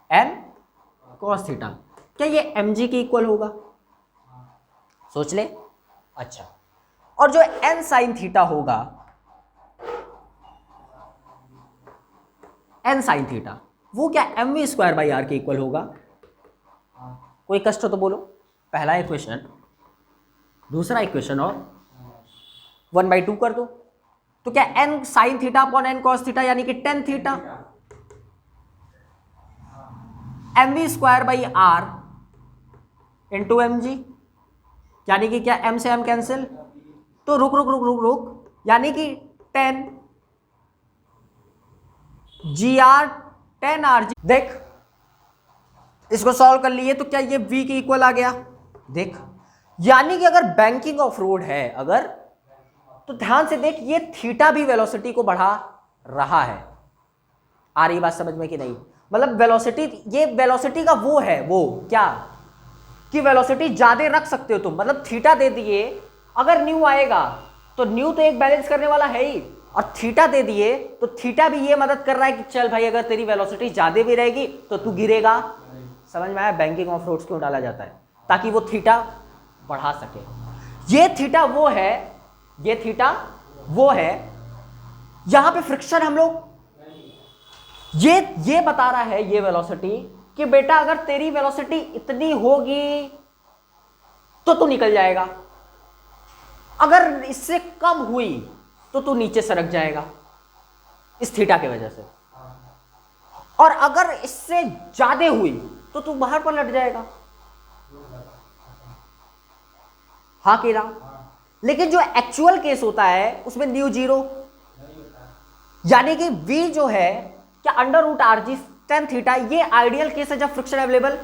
n cos theta, क्या ये mg के इक्वल होगा? सोच ले। अच्छा, और जो n sin थीटा होगा, n sin थीटा, वो क्या mv²/r के इक्वल होगा? कोई कष्ट हो तो बोलो। पहला इक्वेशन, दूसरा इक्वेशन और 1/2 कर दो, तो क्या n sin theta upon n cos theta यानी कि tan थीटा, mv²/r/mg, यानी कि क्या m से m कैंसिल, तो रुक रुक रुक रुक रुक, यानी कि 10 gr 10 rg। देख इसको सॉल्व कर लिए तो क्या ये v के इक्वल आ गया। देख यानी कि अगर बैंकिंग ऑफ रोड है अगर, तो ध्यान से देख ये थीटा भी वेलोसिटी को बढ़ा रहा है। आ रही बात समझ में कि नहीं? मतलब वेलोसिटी, ये वेलोसिटी का वो है, वो क्या कि वेलोसिटी ज्यादा रख सकते हो तुम। मतलब थीटा दे दिए, अगर न्यू आएगा तो न्यू तो एक बैलेंस करने वाला है ही, और थीटा दे दिए तो थीटा भी ये मदद कर रहा है कि चल भाई अगर तेरी वेलोसिटी ज्यादा भी रहेगी तो तू गिरेगा। समझ में आया बैंकिंग ऑफ रोड्स क्यों डाला जाता है? ताकि वो थीटा बढ़ा सके। ये थीटा वो है, ये थीटा वो है। यहां पे फ्रिक्शन हम लोग ये बता रहा है ये वेलोसिटी कि बेटा अगर तेरी वेलोसिटी इतनी होगी तो तू निकल जाएगा, अगर इससे कम हुई तो तू नीचे सरक जाएगा इस थीटा की वजह से, और अगर इससे ज्यादा हुई तो तू बाहर पर लट जाएगा। हाँ कि ना? लेकिन जो एक्चुअल केस होता है उसमें न्यू जीरो, यानी कि v जो है क्या √rg tan थीटा, ये आइडियल केस है जब फ्रिक्शन अवेलेबल।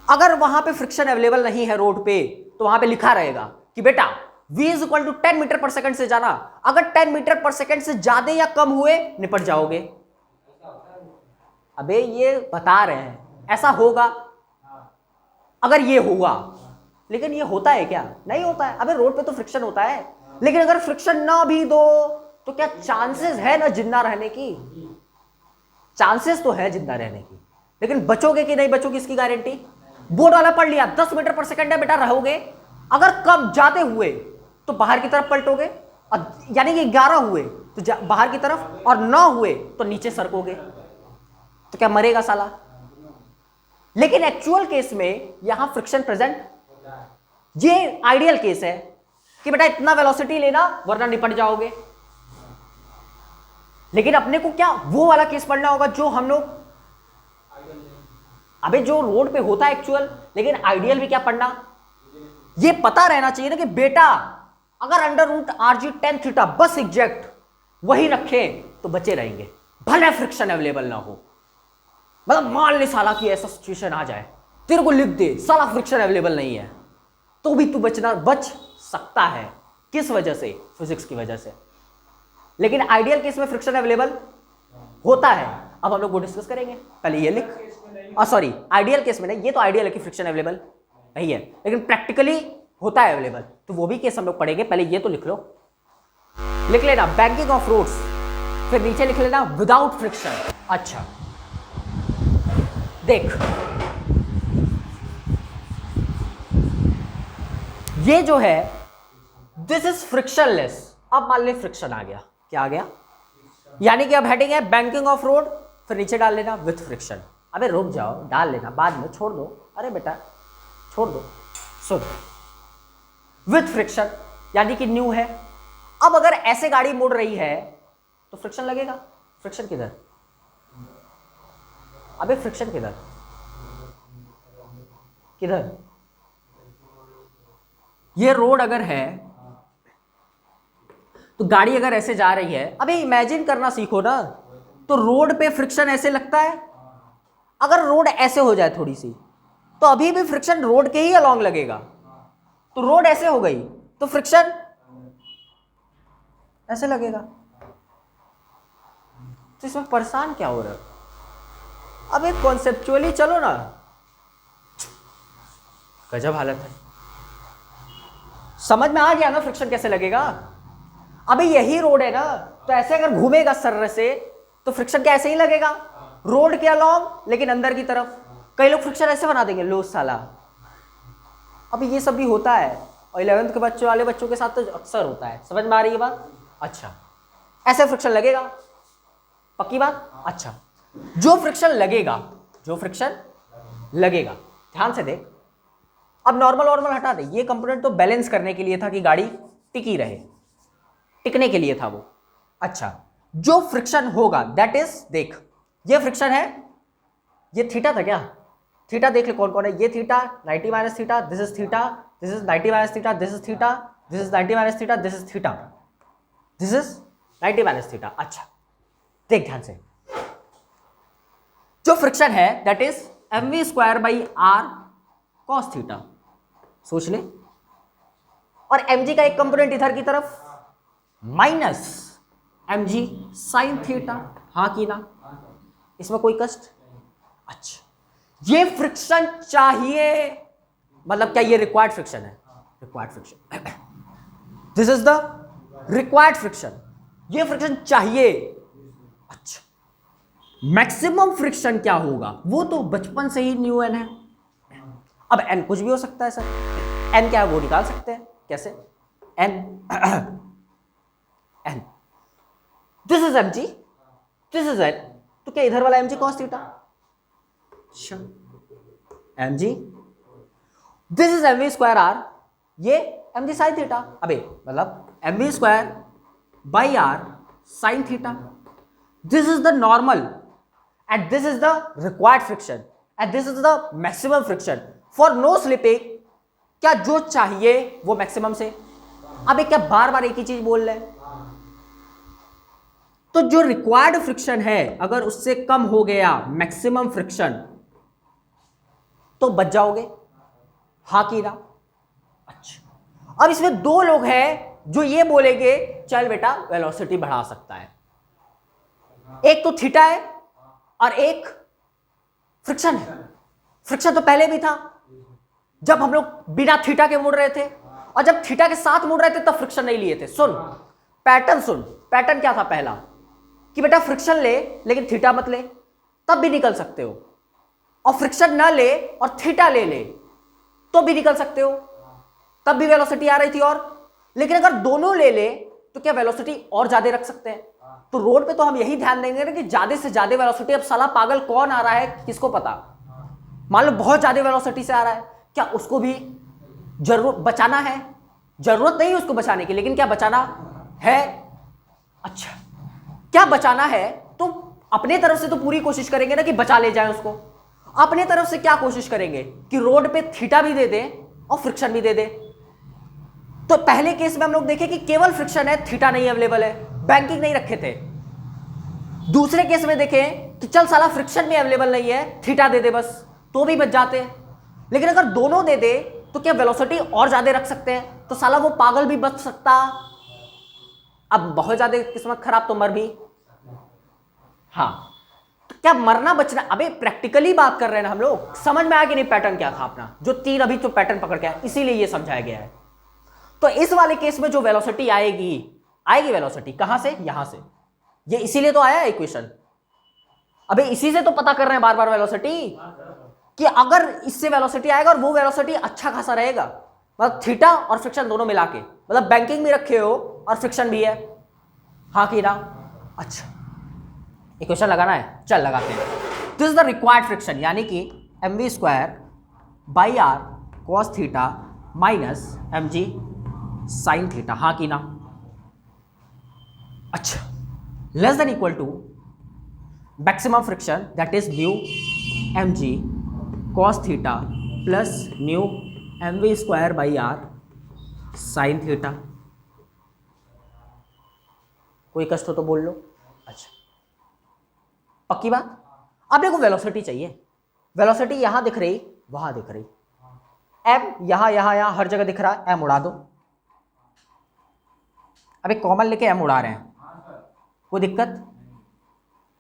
अगर वहां पे फ्रिक्शन अवेलेबल नहीं है रोड पे तो वहां पे लिखा रहेगा कि बेटा v = 10 मीटर पर सेकंड से जाना, अगर 10 मीटर पर सेकंड से ज्यादा या कम हुए निपट जाओगे। अबे ये बता रहे हैं ऐसा होगा अगर ये हुआ, लेकिन ये होता है क्या? नहीं होता है। अबे रोड पे तो फ्रिक्शन होता है, लेकिन अगर फ्रिक्शन ना भी दो तो क्या चांसेस है ना जिंदा रहने की? चांसेस तो है जिंदा रहने की, लेकिन बचोगे कि नहीं बचोगे इसकी गारंटी? बोर्ड वाला पढ़ लिया 10 मीटर पर सेकंड है बेटा, रहोगे। अगर कम ज्यादा हुए तो बाहर की तरफ पलटोगे, यानी कि 11 हुए तो बाहर की तरफ, और 9 हुए तो नीचे सरकोगे। तो क्या मरेगा साला? लेकिन एक्चुअल केस में यहां फ्रिक्शन प्रेजेंट, ये आइडियल केस है कि बेटा इतना वेलोसिटी लेना वरना निपट जाओगे। लेकिन अपने को क्या वो वाला केस पढ़ना होगा जो हम लोग, अबे जो रोड पे होता है एक्चुअल, लेकिन आइडियल भी क्या पढ़ना, ये पता रहना चाहिए ना कि बेटा अगर √rg tan थीटा बस एग्जैक्ट वही रखें तो बचे रहेंगे, भले फ्रिक्शन अवेलेबल ना हो। मतलब मान ले साला कि ऐसा सिचुएशन आ जाए, तेरे को लिख दे साला फ्रिक्शन अवेलेबल नहीं है, तो भी तू बच सकता है। किस वजह से? फिजिक्स की वजह से। लेकिन आइडियल केस में फ्रिक्शन अवेलेबल होता है। अब हम लोग वो डिस्कस करेंगे। पहले ये लिख, सॉरी आइडियल केस में नहीं, ये तो आइडियल है कि फ्रिक्शन अवेलेबल नहीं है, लेकिन प्रैक्टिकली होता है अवेलेबल, तो वो भी केस हम लोग पढ़ेंगे। पहले ये तो लिख लो, लिख लेना बैंकिंग ऑफ रोड्स, फिर नीचे लिख लेना विदाउट फ्रिक्शन। अच्छा देख ये जो है दिस इज फ्रिक्शनलेस। अब मान ले फ्रिक्शन आ गया, क्या आ गया? यानी कि अब हेडिंग है बैंकिंग ऑफ रोड, फिर नीचे डाल लेना विथ फ्रिक्शन। अबे रुक जाओ, डाल लेना बाद में, छोड़ दो। अरे बेटा छोड़ दो, सुन विथ फ्रिक्शन यानी कि न्यू है। अब अगर ऐसे गाड़ी मुड़ रही है तो फ्रिक्शन लगेगा। फ्रिक्शन किधर? अबे फ्रिक्शन किधर किधर? ये रोड अगर है तो गाड़ी अगर ऐसे जा रही है, अबे इमेजिन करना सीखो ना, तो रोड पे फ्रिक्शन ऐसे लगता है। अगर रोड ऐसे हो जाए थोड़ी सी तो अभी भी फ्रिक्शन रोड के ही अलोंग लगेगा। तो रोड ऐसे हो गई तो फ्रिक्शन ऐसे लगेगा। तो इसमें परेशान क्या हो रहा है? अबे कॉन्सेप्चुअली चलो ना, गजब हालत है। समझ में आ गया ना फ्रिक्शन कैसे लगेगा? अबे यही रोड है ना, तो ऐसे अगर घूमेगा सर्र से तो फ्रिक्शन क्या ऐसे ही लगेगा, रोड के अलोंग लेकिन अंदर की तरफ। कई लोग फ्रिक्शन ऐसे बना देंगे, लो साला। अब ये सब भी होता है, और 11th के बच्चों वाले बच्चों के साथ तो अक्सर होता है। समझ में आ रही है बात? अच्छा ऐसे फ्रिक्शन लगेगा, पक्की बात? अच्छा जो फ्रिक्शन लगेगा ध्यान से देख। अब नॉर्मल हटा दे, ये कंपोनेंट तो बैलेंस करने के लिए था कि गाड़ी टिकी रहे, टिकने के लिए था वो। अच्छा जो फ्रिक्शन होगा दैट इज, देख ये फ्रिक्शन है, ये थीटा था क्या? थीटा देख ले कौन कौन है, ये theta 90 minus theta, this is theta, this is 90 minus theta, this is theta, this is 90 minus theta, this is theta, this is 90 minus theta. अच्छा देख ध्यान से, जो फ्रिक्शन है that is mv square by R cos theta, सोच ले, और mg का एक कंपोनेंट इधर की तरफ माइनस mg साइन थीटा, हाँ की ना, इसमें कोई कष्ट। अच्छा ये फ्रिक्शन चाहिए, मतलब क्या ये रिक्वायर्ड फ्रिक्शन है, required friction, this is the required friction, ये फ्रिक्शन चाहिए। अच्छा मैक्सिमम फ्रिक्शन क्या होगा, वो तो बचपन से ही न्यू एन है। अब एन कुछ भी हो सकता है सर, एन क्या है वो निकाल सकते हैं, कैसे, N N this is M G, this is N, तो क्या इधर वाला एम जी कॉस थीटा, अच्छा M G, this is M V square R, ये एम जी साइन थीटा, अबे मतलब M V square by R sine theta, this is the normal and this is the required friction and this is the maximum friction for no slipping। क्या जो चाहिए वो maximum से, अब क्या बार बार एक ही चीज बोल रहे, तो जो रिक्वायर्ड फ्रिक्शन है अगर उससे कम हो गया मैक्सिमम फ्रिक्शन तो बच जाओगे, हाँ की ना। अच्छा अब इसमें दो लोग हैं जो ये बोलेंगे चल बेटा वेलोसिटी बढ़ा सकता है, एक तो थीटा है और एक फ्रिक्शन है। फ्रिक्शन तो पहले भी था जब हम लोग बिना थीटा के मुड़ रहे थे, और जब थीटा के साथ मुड़ रहे थे तब फ्रिक्शन नहीं लिए थे। सुन पैटर्न, सुन पैटर्न क्या था पहला, कि बेटा फ्रिक्शन ले लेकिन थीटा मत ले, तब भी निकल सकते हो, और फ्रिक्शन ना ले और थीटा ले ले तो भी निकल सकते हो, तब भी वेलोसिटी आ रही थी। और लेकिन अगर दोनों ले ले तो क्या वेलोसिटी और ज्यादा रख सकते हैं। तो रोड पे तो हम यही ध्यान देंगे ना कि ज्यादा से ज्यादा वेलोसिटी, अब साला पागल कौन आ रहा है किसको पता, मान लो बहुत ज्यादा वेलोसिटी से आ रहा है, क्या उसको भी जरूर बचाना है, जरूरत नहीं है उसको बचाने की, लेकिन क्या बचाना है। अच्छा क्या बचाना है, तो अपने तरफ से तो पूरी कोशिश करेंगे ना कि बचा ले जाए उसको। अपने तरफ से क्या कोशिश करेंगे कि रोड पे थीटा भी दे दे और फ्रिक्शन भी दे दे। तो पहले केस में हम लोग देखें कि केवल फ्रिक्शन है, थीटा नहीं अवेलेबल है, बैंकिंग नहीं रखे थे। दूसरे केस में देखें कि चल साला फ्रिक्शन भी अवेलेबल नहीं है, थीटा दे दे बस, तो भी बच जाते। लेकिन अगर दोनों दे दे तो क्या वेलोसिटी और ज्यादा रख सकते हैं, तो साला वो पागल भी बच सकता। अब बहुत ज्यादा किस्मत खराब तो मर भी, हाँ तो क्या मरना बचना, अबे प्रैक्टिकली बात कर रहे हैं ना हम लोग, समझ में आया कि नहीं पैटर्न क्या था अपना, जो तीन अभी तो पैटर्न पकड़ के आया, इसीलिए ये समझाया गया है। तो इस वाले केस में जो वेलोसिटी आएगी, आएगी वेलोसिटी कहां से, यहां से, ये इसीलिए तो आया इक्वेशन। अबे इसी से तो पता कर रहे हैं बार बार वेलोसिटी, कि अगर इससे वेलोसिटी आएगा और वो वेलोसिटी अच्छा खासा रहेगा, मतलब थीटा और फ्रिक्शन दोनों मिला के, मतलब बैंकिंग भी रखे हो और फ्रिक्शन भी है, हाँ कि ना। अच्छा इक्वेशन लगाना है, चल लगाते हैं। This is the required friction, यानी कि M V square by R cos theta minus M G sine theta, हाँ कि ना। अच्छा less than equal to maximum friction that is mu M G cos theta plus mu M V square by R sine theta. कोई कष्ट हो तो बोल लो। अच्छा पक्की बात। अब देखो वेलोसिटी चाहिए, वेलोसिटी यहां दिख रही, वहां दिख रही, एम यहां यहां यहां हर जगह दिख रहा है, एम उड़ा दो। अबे कॉमन लेके एम उड़ा रहे हैं, कोई दिक्कत।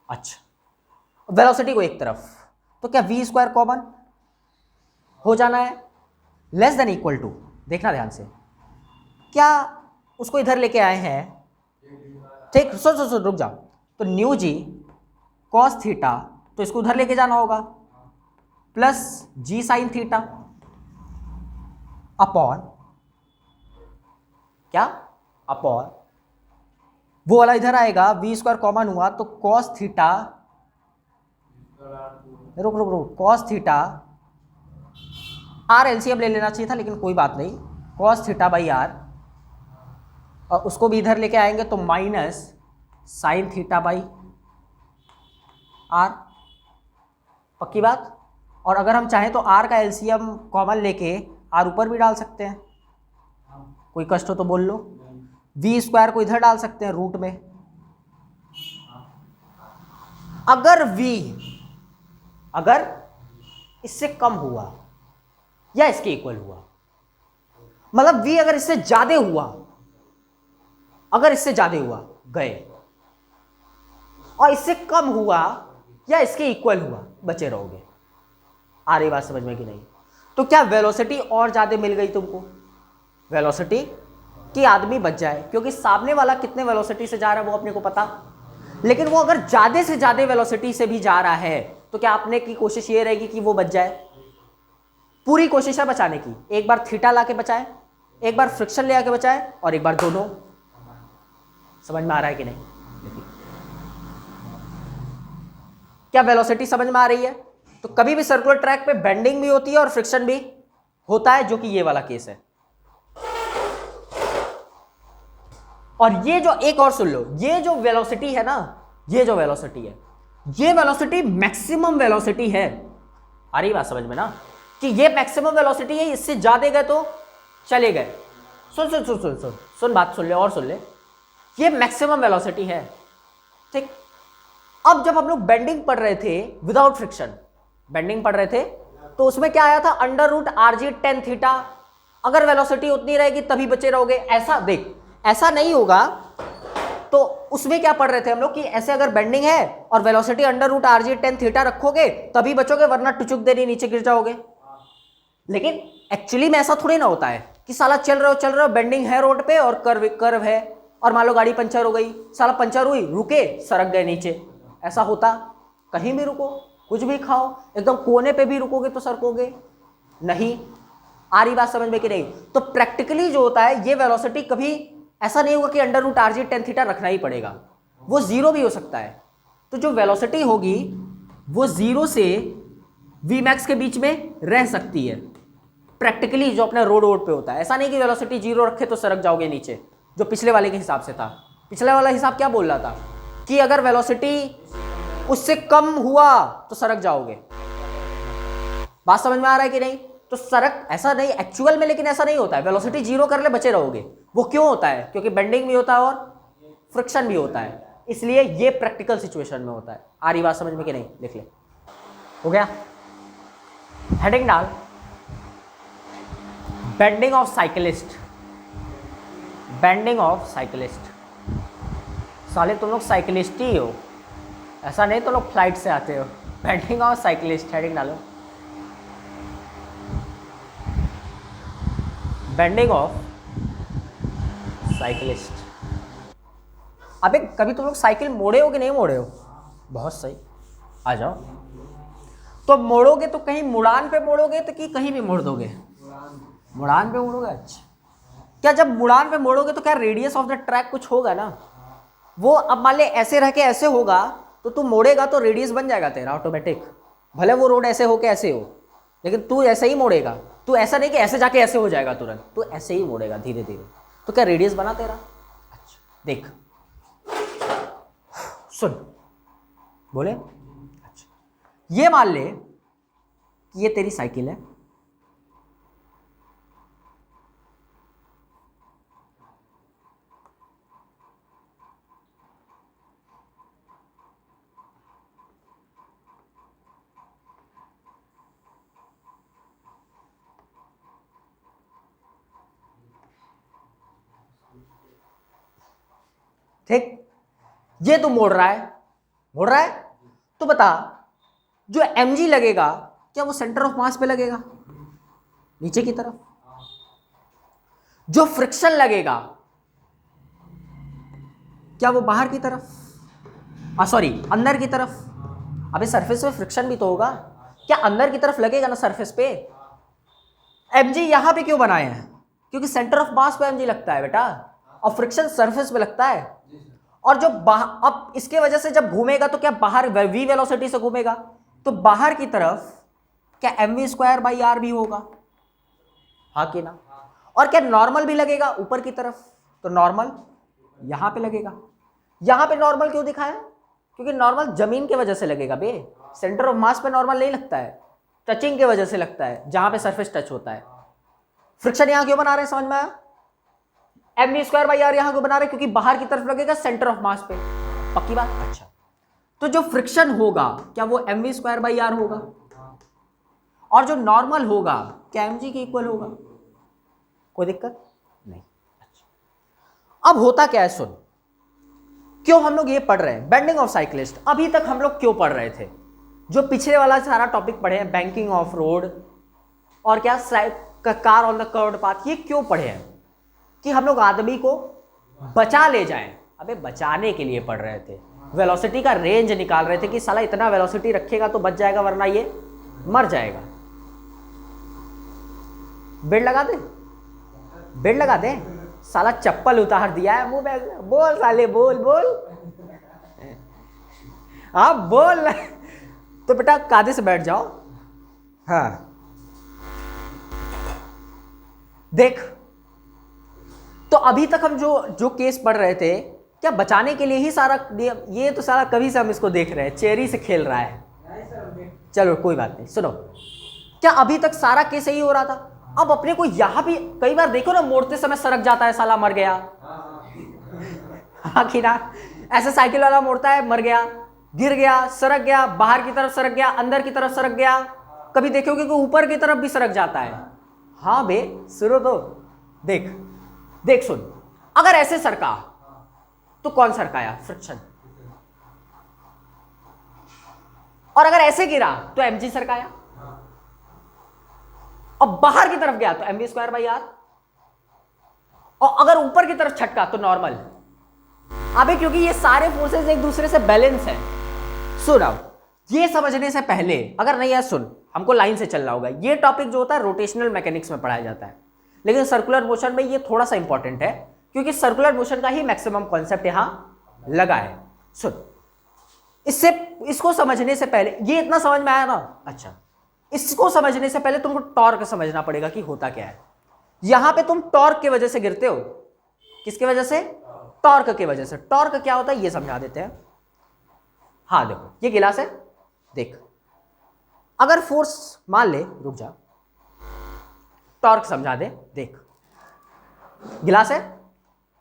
अच्छा वेलोसिटी को एक तरफ, तो क्या वी स्क्वायर कॉमन हो जाना है, लेस देन इक्वल टू, देखना ध्यान से, क्या उसको इधर लेके आए हैं, ठीक सुन रुक जाओ, तो न्यू जी कॉस थीटा, तो इसको उधर लेके जाना होगा, प्लस जी साइन थीटा अपॉन क्या, अपॉन वो वाला इधर आएगा, वी स्क्वायर कॉमन हुआ तो कॉस थीटा, रुक रुक रुक, कॉस थीटा, आर एलसीएम ले लेना चाहिए था लेकिन कोई बात नहीं, कॉस थीटा बाई आर, और उसको भी इधर लेके आएंगे तो minus sine theta by R, पक्की बात। और अगर हम चाहें तो आर का एलसीएम कॉमन लेके आर ऊपर भी डाल सकते हैं, कोई कष्ट हो तो बोल लो। वी स्क्वायर को इधर डाल सकते हैं रूट में। अगर v अगर इससे कम हुआ या इसके इक्वल हुआ, मतलब v अगर इससे ज्यादा हुआ, अगर इससे ज्यादा हुआ गए, और इससे कम हुआ या इसके इक्वल हुआ बचे रहोगे। आ रही बात समझ में कि नहीं? तो क्या वेलोसिटी और ज्यादा मिल गई तुमको, वेलोसिटी कि आदमी बच जाए, क्योंकि सामने वाला कितने वेलोसिटी से जा रहा है वो अपने को पता, लेकिन वो अगर ज्यादा से ज्यादा वेलोसिटी से भी जा रहा है तो क्या आपने की कोशिश ये रहेगी कि वो बच जाए? पूरी कोशिश है बचाने की। एक बार थीटा ला के बचाए, एक बार फ्रिक्शन ले आके बचाए, और एक बार दोनों। समझ में आ रहा है कि नहीं? क्या वेलोसिटी समझ में आ रही है? तो कभी भी सर्कुलर ट्रैक पे बेंडिंग भी होती है और फ्रिक्शन भी होता है, जो कि ये वाला केस है। और ये जो एक और सुन लो, ये जो वेलोसिटी है ना, ये जो वेलोसिटी है, ये वेलोसिटी मैक्सिमम वेलोसिटी है। आ रही बात समझ में ना, कि ये मैक्सिमम वेलोसिटी है, इससे ज्यादा गए तो चले गए। सुन सुन सुन सुन सुन सुन बात सुन ले और सुन ले, ये मैक्सिमम वेलोसिटी है, ठीक। अब जब हम लोग बेंडिंग पढ़ रहे थे विदाउट फ्रिक्शन, बेंडिंग पढ़ रहे थे, तो उसमें क्या आया था, under root RG tan theta. अगर वेलोसिटी उतनी रहेगी तभी बचे रहोगे। ऐसा देख, ऐसा नहीं होगा। तो उसमें क्या पढ़ रहे थे हम लोग कि ऐसे अगर बेंडिंग है और velocity under root RG tan theta रखोगे तभी बचोगे, वरना टुचुक देनी नीचे गिर जाओगे। लेकिन एक्चुअली में ऐसा थोड़ी ना होता है कि साला चल रहे हो, बेंडिंग है रोड पे और कर्व है, और मान लो गाड़ी पंचर हो गई, साला पंचर हुई, रुके, सरक गए नीचे। ऐसा होता? कहीं भी रुको, कुछ भी खाओ, एकदम कोने पे भी रुकोगे तो सरकोगे नहीं। आ रही बात समझ में कि नहीं? तो प्रैक्टिकली जो होता है, ये वेलोसिटी कभी ऐसा नहीं होगा कि under root RG tan theta रखना ही पड़ेगा, वो जीरो भी हो सकता है। तो जो वेलोसिटी होगी वो जीरो से Vmax के बीच में रह सकती है प्रैक्टिकली, जो अपने रोड पे होता है। ऐसा नहीं कि वेलोसिटी जीरो रखे तो सरक जाओगे नीचे, जो पिछले वाले के हिसाब से था। पिछले वाला हिसाब क्या बोल रहा था कि अगर वेलोसिटी उससे कम हुआ तो सरक जाओगे। बात समझ में आ रहा है कि नहीं? तो सरक ऐसा नहीं एक्चुअल में, लेकिन ऐसा नहीं होता है। वेलोसिटी जीरो कर ले बचे रहोगे। वो क्यों होता है? क्योंकि बेंडिंग भी होता है और फ्रिक्शन भी होता है, इसलिए ये प्रैक्टिकल सिचुएशन में होता है। आ रही बात समझ में कि नहीं? लिख ले। हो गया? हेडिंग डाल, bending of cyclist. Bending of cyclist. साले तुम लोग साइकिलिस्ट ही हो, ऐसा नहीं तो लोग फ्लाइट से आते हो। बेंडिंग ऑफ साइकिलिस्ट, हेडिंग डालो, बेंडिंग ऑफ साइकिलिस्ट। अबे कभी तुम लोग साइकिल मोड़े हो कि नहीं मोड़े हो? बहुत सही, आ जाओ। तो मोड़ोगे तो कहीं मुड़ान पे मोड़ोगे तो कि कहीं भी मोड़ दोगे? मुड़ान पे मोड़ोगे। अच्छा, क्या जब मुड़ान पे मोड़ोगे तो क्या रेडियस ऑफ द ट्रैक कुछ होगा ना? वो अब मान ले ऐसे रह के ऐसे होगा, तो तू मोड़ेगा तो रेडियस बन जाएगा तेरा ऑटोमेटिक। भले वो रोड ऐसे हो के ऐसे हो, लेकिन तू ऐसे ही मोड़ेगा। तू ऐसा नहीं कि ऐसे जाके ऐसे हो जाएगा तुरंत, तू ऐसे ही मोड़ेगा धीरे धीरे, तो क्या रेडियस बना तेरा? अच्छा देख, सुन, बोले। अच्छा, ये मान ले कि ये तेरी साइकिल है, ठीक। ये तो मोड़ रहा है, तो बता, जो mg लगेगा क्या वो सेंटर ऑफ मास पे लगेगा नीचे की तरफ? जो फ्रिक्शन लगेगा क्या वो बाहर की तरफ, सॉरी अंदर की तरफ? अबे सरफेस पे फ्रिक्शन भी तो होगा, क्या अंदर की तरफ लगेगा ना सरफेस पे? mg यहां पे क्यों बनाए हैं? क्योंकि सेंटर ऑफ मास पे mg लगता है बेटा, और फ्रिक्शन सरफेस पे लगता है। और जो अब इसके वजह से जब घूमेगा तो क्या बाहर v वेलोसिटी से घूमेगा, तो बाहर की तरफ क्या mv²/r भी होगा, हाँ कि ना? और क्या नॉर्मल भी लगेगा ऊपर की तरफ? तो नॉर्मल यहां पे लगेगा। यहां पे नॉर्मल क्यों दिखाया? क्योंकि नॉर्मल जमीन की वजह से लगेगा बे, सेंटर ऑफ मास पे नॉर्मल नहीं लगता है। टचिंग की वजह से लगता है, जहां पे सरफेस टच होता है। फ्रिक्शन यहां क्यों बना रहे हैं, समझ में आया? mv²/r यहां क्यों बना रहे हैं? क्योंकि बाहर की तरफ लगेगा सेंटर ऑफ मास पे, पक्की बात। अच्छा, तो जो फ्रिक्शन होगा क्या वो mv²/r होगा, और जो नॉर्मल होगा क्या mg के इक्वल होगा? कोई दिक्कत नहीं। अच्छा, अब होता क्या है, सुन, क्यों हम लोग ये पढ़ रहे हैं बेंडिंग ऑफ साइक्लिस्ट? अभी तक हम लोग क्यों पढ़ रहे थे? जो पिछले वाला सारा टॉपिक पढ़े हैं, बैंकिंग ऑफ रोड और क्या car on the curved path, ये क्यों पढ़े हैं? कि हम लोग आदमी को बचा ले जाएं। अबे बचाने के लिए पढ़ रहे थे, वेलोसिटी का रेंज निकाल रहे थे कि साला इतना वेलोसिटी रखेगा तो बच जाएगा, वरना ये मर जाएगा। बेड लगा दे, बेड लगा दे। साला चप्पल उतार दिया है मुंह में, बोल साले बोल बोल, हाँ बोल। तो बेटा कायदे से बैठ जाओ। हाँ देख, तो अभी तक हम जो केस पढ़ रहे थे, क्या बचाने के लिए ही सारा, ये तो सारा कभी से हम इसको देख रहे हैं, चेरी से खेल रहा है। चलो कोई बात नहीं, सुनो, क्या अभी तक सारा केस यही हो रहा था? अब अपने को यहां भी कई बार देखो ना, मोड़ते समय सरक जाता है, साला मर गया। हाँ कि ना, ऐसे साइकिल वाला मोड़ता है, मर गया, गिर गया, सरक गया, बाहर की तरफ सरक गया, अंदर की तरफ सरक गया। कभी देखोगे कि ऊपर की तरफ भी सरक जाता है। हाँ बे, सुनो तो, देख देख सुन, अगर ऐसे सरका तो कौन सरकाया? फ्रिक्शन। और अगर ऐसे गिरा तो mg सरकाया। अब बाहर की तरफ गया तो mv²/r, और अगर ऊपर की तरफ छटका तो नॉर्मल। अबे क्योंकि ये सारे फोर्सेस एक दूसरे से बैलेंस है। सुन, अब ये समझने से पहले, अगर नहीं है सुन, हमको लाइन से चलना होगा। ये टॉपिक जो होता है रोटेशनल मैकेनिक्स में पढ़ाया जाता है, लेकिन सर्कुलर मोशन में ये थोड़ा सा इंपॉर्टेंट है, क्योंकि सर्कुलर मोशन का ही मैक्सिमम कॉन्सेप्ट यहां लगा है। सुन, इसको समझने से पहले, ये इतना समझ में आया ना? अच्छा, इसको समझने से पहले तुमको टॉर्क समझना पड़ेगा कि होता क्या है। यहां पे तुम टॉर्क की वजह से गिरते हो। किसकी वजह से? टॉर्क की वजह से। टॉर्क क्या होता है ये समझा देते हैं। हाँ देखो, ये गिलास है, देख, अगर फोर्स मान ले, रुक जा, टॉर्क समझा दे। देख, गिलास है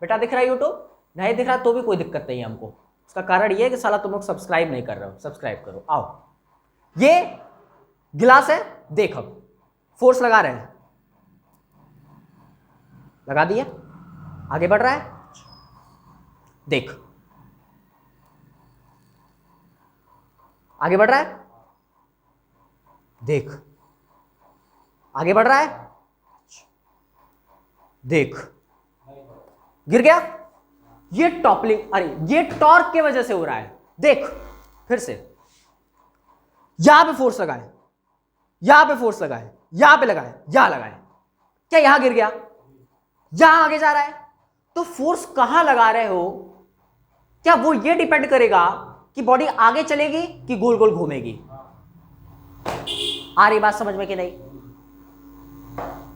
बेटा, दिख रहा है यूट्यूब? नहीं दिख रहा तो भी कोई दिक्कत नहीं है हमको। उसका कारण ये है कि साला तुम लोग सब्सक्राइब नहीं कर रहे हो। सब्सक्राइब करो। आओ, ये गिलास है, देख, अब फोर्स लगा रहे हैं, लगा दिया, आगे बढ़ रहा है, देख आगे बढ़ रहा है, देख आगे बढ़ रहा है, देख गिर गया। ये टॉपलिंग, अरे ये टॉर्क की वजह से हो रहा है। देख फिर से, यहां पे फोर्स लगाए, यहां पे फोर्स लगाए, यहां पे लगाए, यहां लगाए, क्या यहां गिर गया? यहां आगे जा रहा है। तो फोर्स कहां लगा रहे हो, क्या वो ये डिपेंड करेगा कि बॉडी आगे चलेगी कि गोल गोल घूमेगी? आ रही बात समझ में कि नहीं?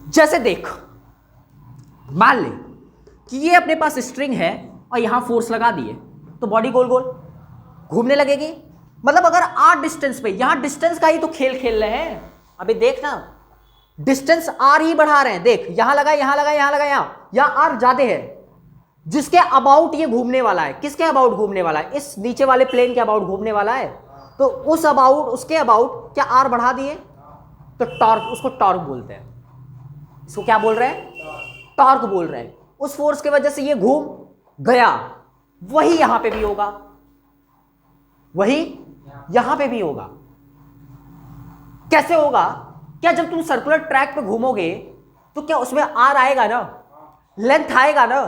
जैसे देख, मान ले कि ये अपने पास स्ट्रिंग है और यहां फोर्स लगा दिए, तो बॉडी गोल गोल घूमने लगेगी। मतलब अगर आर डिस्टेंस पे, यहां डिस्टेंस का ही तो खेल खेल रहे हैं। अभी देख ना, डिस्टेंस आर ही बढ़ा रहे हैं। देख, यहां लगा, यहां लगा, यहां लगा, यहां आर ज्यादा है, जिसके अबाउट ये घूमने वाला है। किसके अबाउट घूमने वाला है? इस नीचे वाले प्लेन के अबाउट घूमने वाला है। तो उस अबाउट, उसके अबाउट क्या आर बढ़ा दिए तो टॉर्क, उसको टॉर्क बोलते हैं। इसको क्या बोल रहे हैं? टॉर्क बोल रहे हैं। उस फोर्स की वजह से ये घूम गया। वही यहां पे भी होगा, वही यहां पे भी होगा। कैसे होगा? क्या जब तुम सर्कुलर ट्रैक पे घूमोगे तो क्या उसमें आर आएगा ना, लेंथ आएगा ना,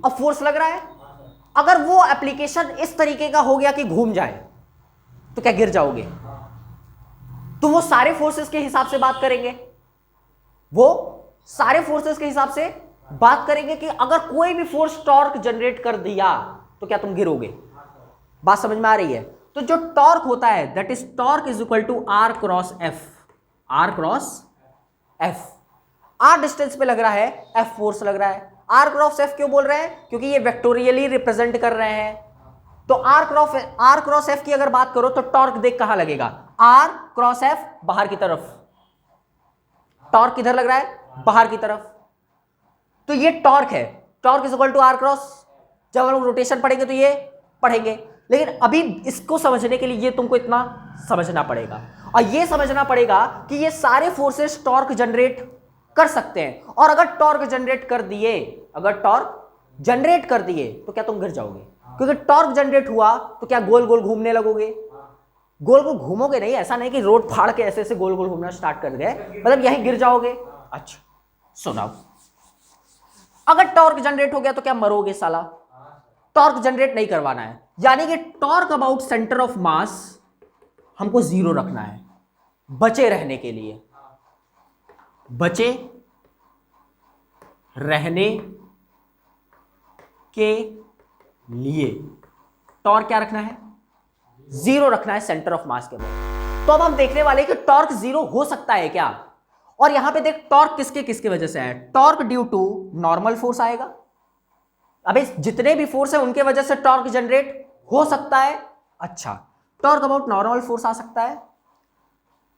और फोर्स लग रहा है। अगर वो एप्लीकेशन इस तरीके का हो गया कि घूम जाए तो क्या गिर जाओगे? तो वो सारे फोर्सेस के हिसाब से बात करेंगे, वो सारे फोर्सेस के हिसाब से बात करेंगे कि अगर कोई भी फोर्स टॉर्क जनरेट कर दिया तो क्या तुम गिरोगे? बात समझ में आ रही है? तो जो टॉर्क होता है, that is torque is equal to R cross F. R cross F, R distance पे लग रहा है, एफ फोर्स लग रहा है। आर क्रॉस एफ क्यों बोल रहे हैं? क्योंकि ये वेक्टोरियली रिप्रेजेंट कर रहे हैं। तो आर क्रॉस एफ की अगर बात करो तो टॉर्क देख कहां लगेगा? आर क्रॉस एफ बाहर की तरफ, टॉर्क किधर लग रहा है, बाहर की तरफ, तो ये टॉर्क है, torque is equal to R cross. जब हम लोग रोटेशन पढ़ेंगे तो ये पढ़ेंगे, लेकिन अभी इसको समझने के लिए ये तुमको इतना समझना पड़ेगा, और ये समझना पड़ेगा कि ये सारे फोर्सेस टॉर्क जनरेट कर सकते हैं, और अगर टॉर्क जनरेट कर दिए, अगर टॉर्क जनरेट कर दिए तो क्या तुम गिर जाओगे, क्योंकि टॉर्क जनरेट हुआ तो क्या गोल गोल घूमने लगोगे, गोल गोल घूमोगे नहीं, ऐसा नहीं कि रोड फाड़ के ऐसे ऐसे गोल गोल घूमना स्टार्ट कर गए, मतलब यहीं गिर जाओगे। अच्छा सुनाओ, अगर टॉर्क जनरेट हो गया तो क्या मरोगे साला, टॉर्क जनरेट नहीं करवाना है, यानी कि टॉर्क अबाउट सेंटर ऑफ मास हमको 0 रखना है, बचे रहने के लिए, बचे रहने के लिए टॉर्क क्या रखना है, 0 रखना है सेंटर ऑफ मास के बाद। तो अब हम देखने वाले कि टॉर्क 0 हो सकता है क्या, और यहां पे देख टॉर्क किसके किसके वजह से है, torque due to normal force आएगा, अबे जितने भी फोर्स है उनके वजह से टॉर्क जनरेट हो सकता है। अच्छा, टॉर्क अबाउट नॉर्मल फोर्स आ सकता है,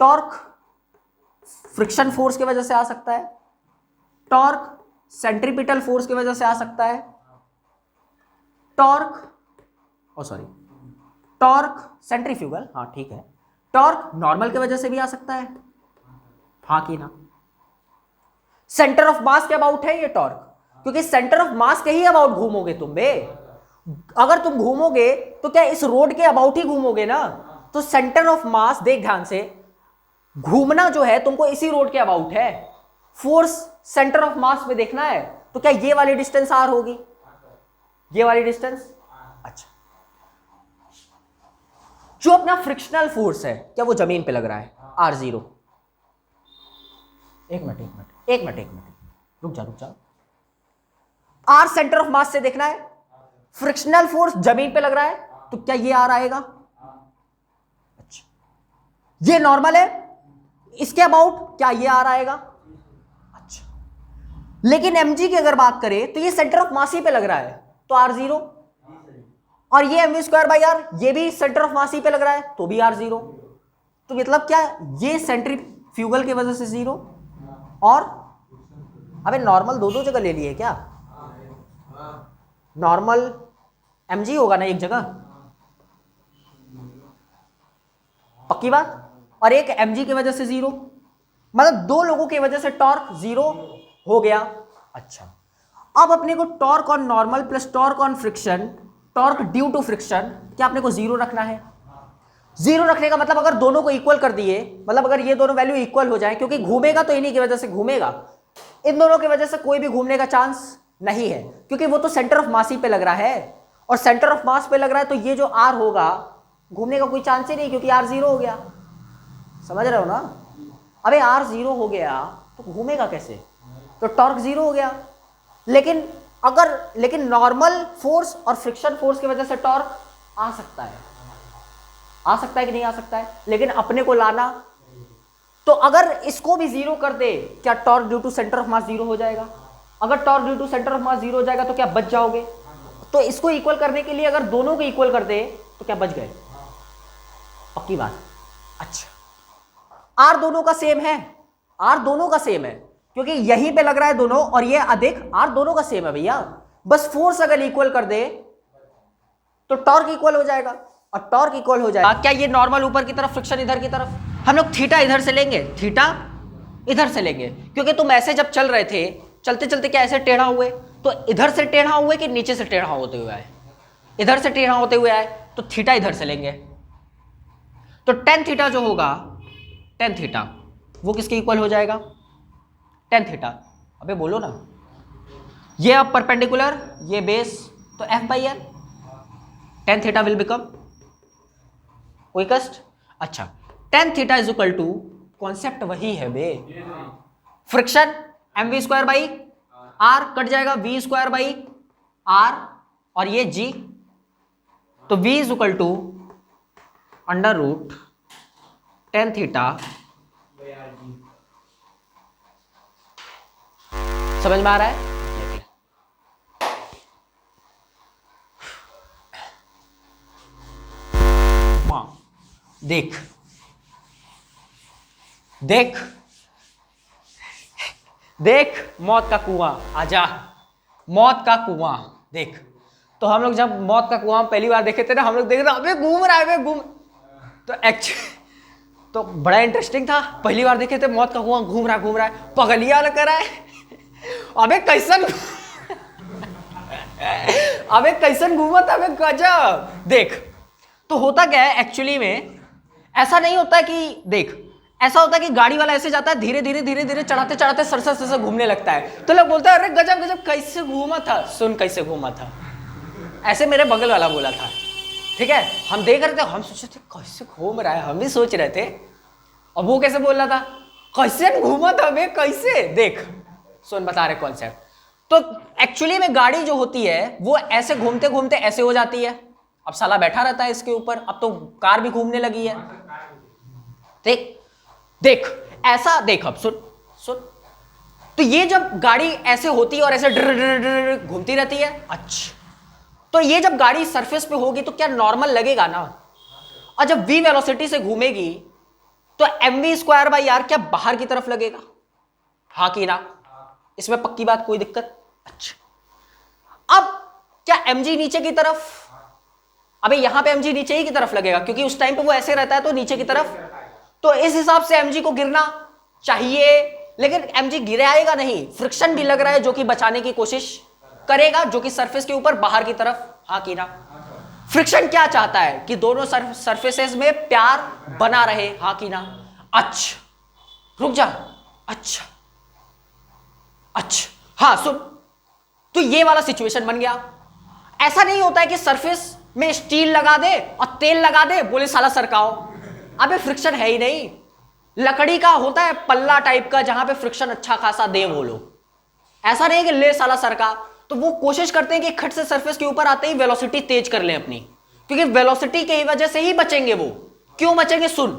टॉर्क फ्रिक्शन फोर्स की वजह से आ सकता है, टॉर्क सेंट्रीपिटल फोर्स की वजह से आ सकता है, टॉर्क टॉर्क सेंट्रीफ्यूगल, हाँ ठीक है, टॉर्क नॉर्मल की वजह से भी आ सकता है, हाँ कि ना। सेंटर ऑफ मास के अबाउट है ये टॉर्क, क्योंकि सेंटर ऑफ मास के ही अबाउट घूमोगे तुम बे, अगर तुम घूमोगे तो क्या इस रोड के अबाउट ही घूमोगे ना, तो सेंटर ऑफ मास देख ध्यान से, घूमना जो है तुमको इसी रोड के अबाउट है, फोर्स सेंटर ऑफ मास में देखना है, तो क्या ये वाली डिस्टेंस आर होगी, ये वाली डिस्टेंस। अच्छा, जो अपना फ्रिक्शनल फोर्स है क्या वो जमीन पे लग रहा है, R0, एक मिनट रुक जा, आर सेंटर ऑफ मास से देखना है, फ्रिक्शनल फोर्स जमीन पे लग रहा है, तो क्या ये आर आएगा। अच्छा, ये नॉर्मल है, इसके अबाउट क्या ये आर आएगा। अच्छा, लेकिन mg की अगर बात करें तो ये सेंटर ऑफ मास ही पे लग रहा है, तो R0, और ये mv²/r ये भी सेंटर ऑफ मास ही पे लग रहा है, तो भी R0, तो मतलब क्या ये सेंट्रीफ्यूगल की वजह से 0, और अबे नॉर्मल दो जगह ले लिए क्या, नॉर्मल mg होगा ना एक जगह, पक्की बात, और एक mg की वजह से 0, मतलब दो लोगों की वजह से टॉर्क 0 हो गया। अच्छा, अब अपने को torque on normal plus torque on friction, torque due to friction, क्या अपने को 0 रखना है। 0 रखने का मतलब अगर दोनों को इक्वल कर दिए, मतलब अगर ये दोनों वैल्यू इक्वल हो जाए, क्योंकि घूमेगा तो इन्हीं की वजह से घूमेगा, इन दोनों की वजह से कोई भी घूमने का चांस नहीं है, क्योंकि वो तो सेंटर ऑफ मास ही पे लग रहा है, और सेंटर ऑफ मास पे लग रहा है, तो ये जो आर होगा घूमने का कोई चांस ही नहीं, क्योंकि आर 0 हो गया, समझ रहे हो ना। अबे आर 0 हो गया तो घूमेगा कैसे, तो टॉर्क 0 हो गया, लेकिन नॉर्मल फोर्स और फ्रिक्शन फोर्स की वजह से टॉर्क आ सकता है कि नहीं आ सकता है, लेकिन अपने को लाना, तो अगर इसको भी 0 कर दे, क्या torque due to centre of mass 0 हो जाएगा, अगर torque due to centre of mass 0 हो जाएगा तो क्या बच जाओगे, तो इसको इक्वल करने के लिए अगर दोनों को इक्वल कर दे तो क्या बच गए, पक्की बात। अच्छा, आर दोनों का सेम है, आर दोनों का सेम है, क्योंकि यहीं पे लग रहा है दोनों, और ये अधिक आर दोनों का सेम है भैया, बस फोर्स अगर इक्वल कर दे तो टॉर्क इक्वल हो जाएगा, और टॉर्क इक्वल हो जाएगा, क्या ये नॉर्मल ऊपर की तरफ, फ्रिक्शन इधर की तरफ, हम लोग थीटा इधर से लेंगे, थीटा इधर से लेंगे, क्योंकि तुम ऐसे जब चल रहे थे, चलते चलते क्या ऐसे टेढ़ा हुए, तो इधर से टेढ़ा हुए कि नीचे से टेढ़ा होते हुए आए, इधर से टेढ़ा होते हुए आए, तो थीटा इधर से लेंगे, तो टेन थीटा जो होगा, टेन थीटा वो किसके इक्वल हो जाएगा, टेन थीटा, अबे बोलो ना, ये अब परपेंडिकुलर, ये बेस, तो F/L, tan theta will become quickest. अच्छा, tan theta is equal to, concept वही है बे, फ्रिक्शन mv²/r कट जाएगा v²/r, और ये g, तो v is equal to √10 theta, समझ में आ रहा है। देख देख मौत का कुआं, आजा, मौत का कुआं देख। तो हम लोग जब मौत का कुआं पहली बार देखे थे ना, हम लोग देख रहे अबे घूम रहा है, अबे घूम, तो एक्चुअली तो बड़ा इंटरेस्टिंग था। पहली बार देखे थे मौत का कुआं घूम रहा है, पगलिया लग रहा है, अबे कैसन अबे कैसन घूमा था, अबे गजब। देख तो होता क्या है एक्चुअली में, ऐसा नहीं होता कि देख ऐसा होता है कि गाड़ी वाला ऐसे जाता है, धीरे धीरे धीरे धीरे चढ़ाते चढ़ाते सरसर सरसर घूमने लगता है, तो लोग बोलते हैं अरे गजब गजब कैसे घूमा था। सुन कैसे घूमा था, ऐसे मेरे बगल वाला बोला था, ठीक है। हम देख रहे थे, हम सोच रहे थे कैसे घूम रहा है, हम भी सोच रहे थे, और वो कैसे बोल रहा था कैसे घूमा था बे कैसे। देख सुन बता रहे कॉन्सेप्ट। तो एक्चुअली में गाड़ी जो होती है वो ऐसे घूमते घूमते ऐसे हो जाती है, अब साला बैठा रहता है इसके ऊपर, अब तो कार भी घूमने लगी है। देख देख ऐसा देख, अब सुन सुन, तो ये जब गाड़ी ऐसे होती है और ऐसे डर डर डर घूमती रहती है, अच्छा, तो ये जब गाड़ी सरफेस पे होगी तो क्या नॉर्मल लगेगा ना, और जब v वेलोसिटी से घूमेगी तो mv²/r क्या बाहर की तरफ लगेगा, हाँ कि ना, इसमें पक्की बात, कोई दिक्कत। अच्छा अब क्या mg नीचे की तरफ, अबे यहां पे mg नीचे ही की तरफ लगेगा क्योंकि उस टाइम पे वो ऐसे रहता है तो नीचे की तरफ, तो इस हिसाब से mg को गिरना चाहिए, लेकिन mg गिराएगा नहीं, फ्रिक्शन भी लग रहा है जो कि बचाने की कोशिश करेगा, जो कि सरफेस के ऊपर बाहर की तरफ, हाँ कि ना। फ्रिक्शन क्या चाहता है कि दोनों सरफेसेस में प्यार बना रहे, हाँ कि ना। अच्छा रुक जा, अच्छा अच्छा हाँ सुन, तो ये वाला सिचुएशन बन गया। ऐसा नहीं होता है कि सरफेस में स्टील लगा दे और तेल लगा दे, बोले साला सरकाओ, अबे फ्रिक्शन है ही नहीं। लकड़ी का होता है पल्ला टाइप का जहां पे फ्रिक्शन अच्छा खासा दे वो लोग, ऐसा नहीं कि ले साला सरका, तो वो कोशिश करते हैं कि खट से सरफेस के ऊपर आते ही वेलोसिटी तेज कर लें अपनी, क्योंकि वेलोसिटी की वजह से ही बचेंगे वो। क्यों बचेंगे, सुन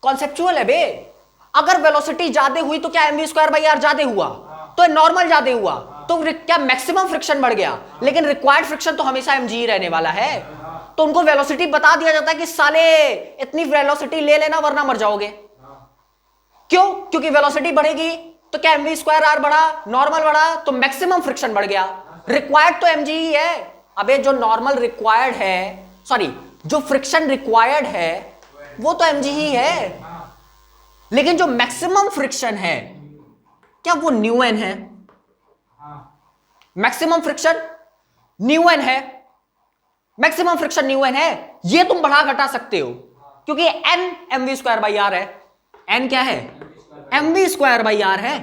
कॉन्सेप्चुअल है बे। अगर वेलोसिटी ज्यादा हुई तो क्या mv²/r ज्यादा हुआ, तो नॉर्मल ज्यादा हुआ, तो क्या मैक्सिमम फ्रिक्शन बढ़ गया, लेकिन रिक्वायर्ड फ्रिक्शन तो हमेशा mg ही रहने वाला है। तो उनको वेलोसिटी बता दिया जाता है कि साले इतनी वेलोसिटी ले लेना वरना मर जाओगे। क्यों, क्योंकि वेलोसिटी बढ़ेगी तो क्या mv²/r बढ़ा, नॉर्मल बढ़ा तो मैक्सिमम फ्रिक्शन बढ़ गया। रिक्वायर्ड तो mg ही है, अबे जो नॉर्मल रिक्वायर्ड है, सॉरी जो फ्रिक्शन रिक्वायर्ड है वो तो mg ही है, लेकिन जो मैक्सिमम फ्रिक्शन है क्या वो ν(n) है, मैक्सिमम फ्रिक्शन ν(n) है, मैक्सिमम फ्रिक्शन ν(n) है, ये तुम बढ़ा घटा सकते हो क्योंकि n mv²/r है, n क्या है mv²/r है,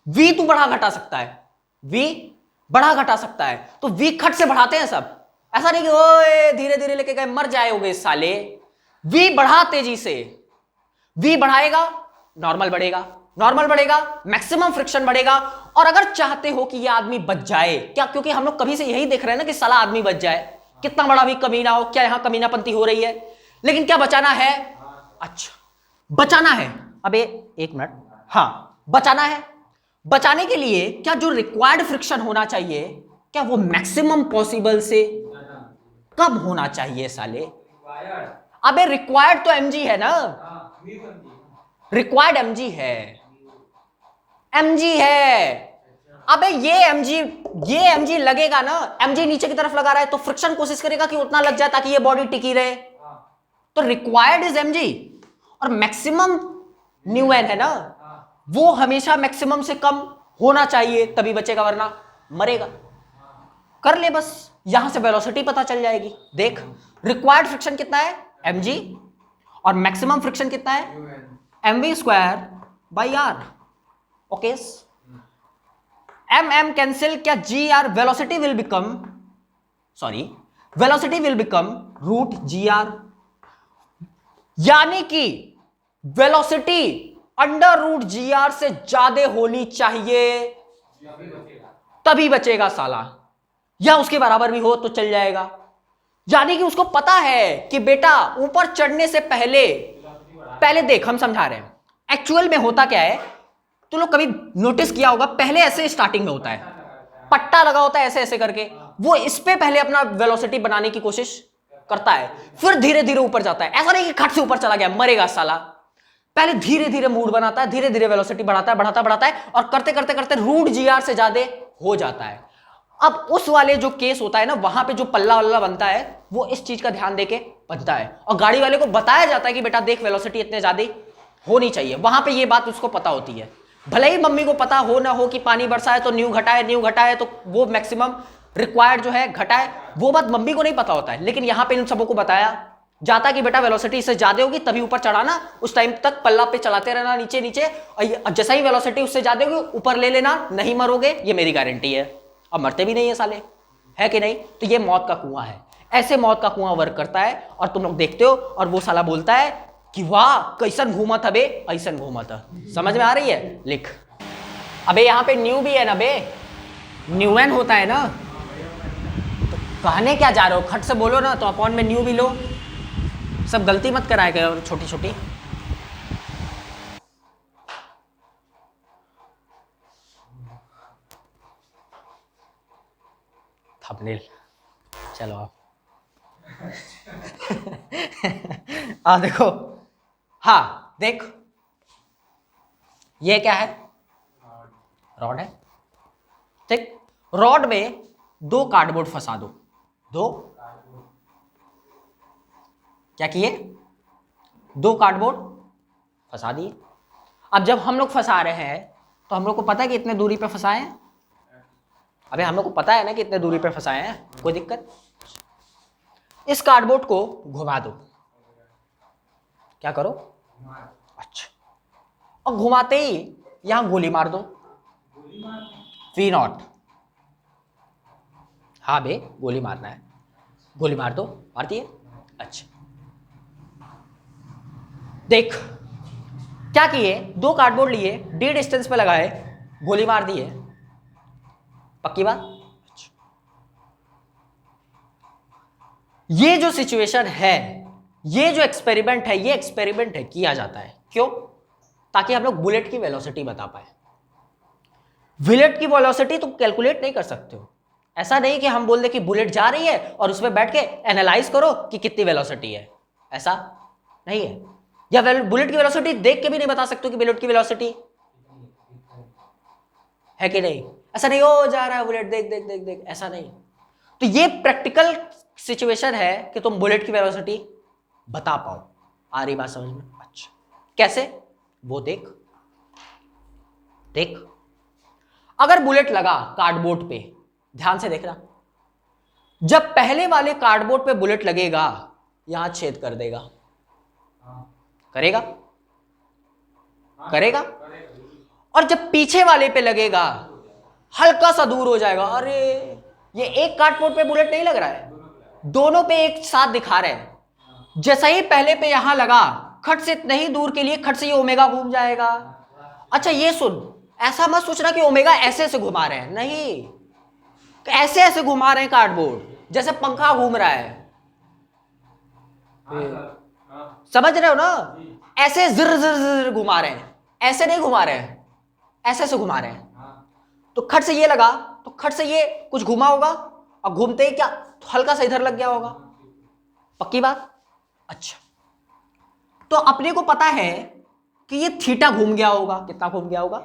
v तू बढ़ा घटा सकता है, v बढ़ा घटा सकता है, तो v खट से बढ़ाते हैं सब, ऐसा नहीं कि ओए धीरे धीरे लेके गए मर जाओगे साले, v बढ़ा तेजी से, v बढ़ाएगा नॉर्मल बढ़ेगा, नॉर्मल बढ़ेगा मैक्सिमम फ्रिक्शन बढ़ेगा। और अगर चाहते हो कि यह आदमी बच जाए, क्या, क्योंकि हम लोग कभी से यही देख रहे हैं ना कि साला आदमी बच जाए, कितना बड़ा भी कमीना हो, क्या यहां कमीनापंती हो रही है, लेकिन क्या बचाना है, अच्छा बचाना है, अबे एक मिनट, हाँ बचाना है, बचाने के लिए क्या जो रिक्वायर्ड फ्रिक्शन होना चाहिए क्या वो मैक्सिमम पॉसिबल से कब होना चाहिए साले, अबे रिक्वायर्ड तो mg है ना, रिक्वायर्ड mg है, mg है, अबे ये mg लगेगा ना, mg नीचे की तरफ लगा रहा है तो फ्रिक्शन कोशिश करेगा कि उतना लग जाए ताकि ये बॉडी टिकी रहे, तो रिक्वायर्ड इज mg, और मैक्सिमम ν(n) है ना, वो हमेशा मैक्सिमम से कम होना चाहिए तभी बचेगा वरना मरेगा। कर ले बस, यहां से वेलोसिटी पता चल जाएगी। देख रिक्वायर्ड फ्रिक्शन कितना है mg और मैक्सिमम फ्रिक्शन कितना है mv²/r, ओके mm कैंसिल, क्या gr velocity will become, sorry velocity will become √gr, यानी कि वेलोसिटी √gr से ज्यादा होनी चाहिए तभी बचेगा साला, या उसके बराबर भी हो तो चल जाएगा। यानी कि उसको पता है कि बेटा ऊपर चढ़ने से पहले देख हम समझा रहे हैं, एक्चुअल में होता क्या है, तो लोग कभी नोटिस किया होगा, पहले ऐसे स्टार्टिंग में होता है, पट्टा लगा होता है ऐसे ऐसे करके, वो इस पे पहले अपना वेलोसिटी बनाने की कोशिश करता है, फिर धीरे धीरे ऊपर जाता है, ऐसा नहीं कि खट से ऊपर चला गया मरेगा साला, पहले धीरे धीरे मूड बनाता है, धीरे धीरे वेलोसिटी बढ़ाता है, बढ़ाता है और करते करते करते रूट जीआर से ज्यादा हो जाता है। अब उस वाले जो केस होता है ना, वहां पे जो पल्ला वल्ला बनता है वो इस चीज का ध्यान देके बनता है, और गाड़ी वाले को बताया जाता है कि बेटा देख वेलोसिटी इतने ज्यादा होनी चाहिए। वहां पे ये बात उसको पता होती है, भले ही मम्मी को पता हो ना हो कि पानी बरसा है तो न्यू घटाए तो वो मैक्सिमम रिक्वायर्ड जो है घटाए, वो बात मम्मी को नहीं पता होता है। लेकिन यहां पे इन सबों को बताया जाता है कि बेटा वेलोसिटी इससे ज्यादा होगी तभी ऊपर चढ़ाना, उस टाइम तक पल्ला पे चलाते रहना नीचे नीचे, और जैसा ही वेलोसिटी उससे ज्यादा होगी ऊपर ले लेना, नहीं मरोगे, ये मेरी गारंटी है। और मरते भी नहीं है साले, है कि नहीं? तो ये मौत का कुआं है, ऐसे मौत का कुआं वर्क करता है। और तुम लोग देखते हो और वो साला बोलता है कि वाह कैसन घूमा था बे, ऐसन घूमा था। समझ में आ रही है? लिख। अबे यहाँ पे न्यू भी है ना बे, न्यूएन होता है ना, तो कहने क्या जा रहे हो, खट से बोलो ना, तो अपॉन में न्यू भी लो, सब गलती मत कराए गए छोटी छोटी। थंबनेल चलो आप देखो, हाँ देख, ये क्या है? रॉड है, ठीक। रॉड में दो कार्डबोर्ड फंसा दो, दो क्या किए? दो कार्डबोर्ड फंसा दिए। अब जब हम लोग फंसा रहे हैं तो हम लोग को पता है कि इतने दूरी पे फंसाए हैं। अबे हम लोग को पता है ना कि इतने दूरी पे फंसाए हैं, कोई दिक्कत? इस कार्डबोर्ड को घुमा दो, क्या करो? अच्छा, और घुमाते ही यहां गोली मार दो, V0। हाँ बे गोली मारना है, गोली मार दो, मार दिए। अच्छा देख क्या किए, दो कार्डबोर्ड लिए, डी डिस्टेंस पे लगाए, गोली मार दिए, पक्की बात? ये जो सिचुएशन है, ये जो एक्सपेरिमेंट है, ये एक्सपेरिमेंट है किया जाता है क्यों? ताकि हम लोग बुलेट की वेलोसिटी बता पाए। बुलेट की वेलोसिटी तुम कैलकुलेट नहीं कर सकते हो, ऐसा नहीं कि हम बोल दे कि बुलेट जा रही है और उसमें बैठ के एनालाइज करो कि कितनी वेलोसिटी है, ऐसा नहीं है। या बुलेट की वेलोसिटी देख के भी नहीं बता सकते कि बुलेट की वेलोसिटी है कि नहीं, ऐसा नहीं हो जा रहा है बुलेट, देख देख देख देख, ऐसा नहीं। तो ये प्रैक्टिकल सिचुएशन है कि तुम बुलेट की वेलोसिटी बता पाओ। आ रही बात समझ में? अच्छा कैसे, वो देख। देख अगर बुलेट लगा कार्डबोर्ड पे, ध्यान से देखना, जब पहले वाले कार्डबोर्ड पे बुलेट लगेगा यहां छेद कर देगा, करेगा? करेगा। और जब पीछे वाले पे लगेगा हल्का सा दूर हो जाएगा, अरे ये एक कार्डबोर्ड पे बुलेट नहीं लग रहा है, दोनों पे एक साथ दिखा रहे हैं। जैसा ही पहले पे यहां लगा, खट से नहीं दूर के लिए खट से ये ओमेगा घूम जाएगा। अच्छा ये सुन, ऐसा मत सोचना कि ओमेगा ऐसे ऐसे घुमा रहे हैं, नहीं, ऐसे ऐसे घुमा रहे हैं कार्डबोर्ड जैसे पंखा घूम रहा है, समझ रहे हो ना? ऐसे जिर जिर जिर घुमा रहे हैं, ऐसे नहीं घुमा रहे हैं, ऐसे ऐसे घुमा रहे हैं। तो खट से ये लगा तो खट से ये कुछ घुमा होगा, और घूमते ही क्या तो हल्का सा इधर लग गया होगा, पक्की बात? अच्छा तो अपने को पता है कि ये थीटा घूम गया होगा, कितना घूम गया होगा?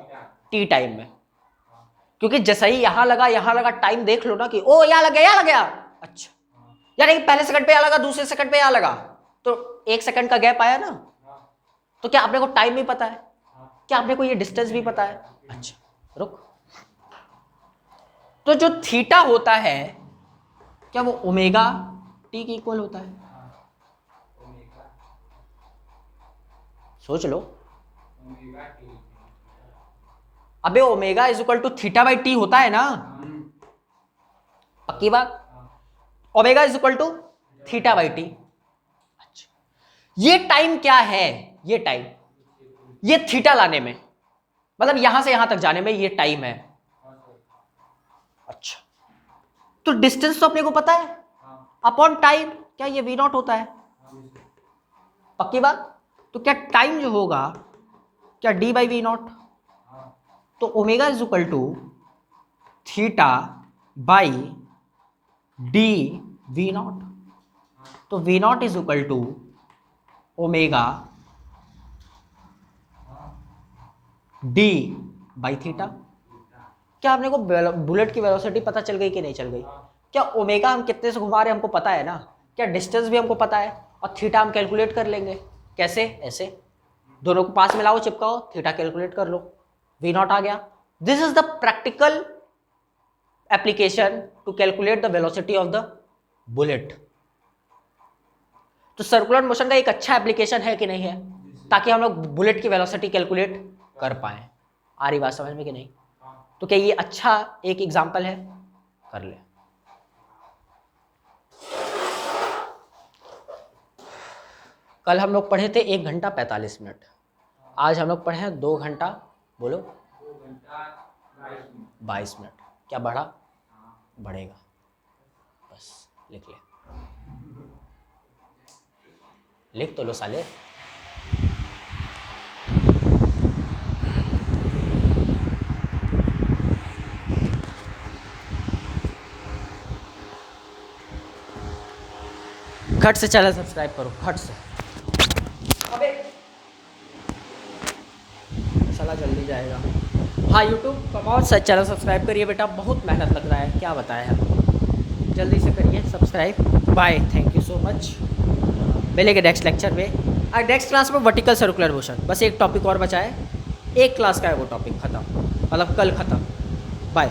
टी टाइम में, क्योंकि जैसा ही यहां लगा टाइम देख लो ना कि ओ यहां लग गया। अच्छा यानी पहले सेकंड पे यहां लगा, दूसरे सेकंड पे यहां लगा, तो एक सेकंड का गैप आया ना। तो क्या अपने को टाइम भी पता है? क्या अपने को ये डिस्टेंस भी पता है? अच्छा रुक, तो जो थीटा होता है क्या वो ओमेगा टी के इक्वल होता है? सोच लो। अबे omega is equal to theta by T होता है ना, पक्की बात? Omega is equal to theta by T. अच्छा ये टाइम क्या है? ये टाइम, ये थीटा लाने में, मतलब यहां से यहां तक जाने में ये टाइम है। अच्छा तो डिस्टेंस तो अपने को पता है, अपॉन टाइम क्या ये V0 होता है, पक्की बात? तो क्या टाइम जो होगा क्या D बाई V0, तो omega is equal to theta by D V0, तो V0 is equal to omega D by theta. क्या आपने को बुलेट की वेलोसिटी पता चल गई कि नहीं चल गई? क्या ओमेगा हम कितने से घुमा रहे हैं हमको पता है ना, क्या डिस्टेंस भी हमको पता है, और थीटा हम कैलकुलेट कर लेंगे। कैसे? ऐसे दोनों को पास मिलाओ, चिपकाओ, थीटा कैलकुलेट कर लो, वी नॉट आ गया। This is the practical application to calculate the velocity of the bullet. तो सर्कुलर मोशन का एक अच्छा एप्लीकेशन है कि नहीं है, ताकि हम लोग बुलेट की वेलोसिटी कैलकुलेट कर पाए। आ रही बात समझ में कि नहीं? तो क्या ये अच्छा एक एग्जाम्पल है? कर ले। कल हम लोग पढ़े थे 1 घंटा 45 मिनट, आज हम लोग पढ़े हैं 2 घंटा, बोलो 22 मिनट। क्या बढ़ा? बढ़ेगा, बस लिख ले, लिख तो लो साले। खट से चैनल सब्सक्राइब करो, खट से। अबे साला जल्दी जाएगा। हाँ यूट्यूब कमाओ, चैनल सब्सक्राइब करिए बेटा, बहुत मेहनत लग रहा है, क्या बताएं हम। जल्दी से करिए subscribe. Bye, thank you so much. मिलेंगे नेक्स्ट लेक्चर में। नेक्स्ट क्लास में वर्टिकल सर्कुलर मोशन, बस एक टॉपिक और बचा है, एक क्लास का है वो टॉपिक, खत्म, मतलब कल खत्म। बाय।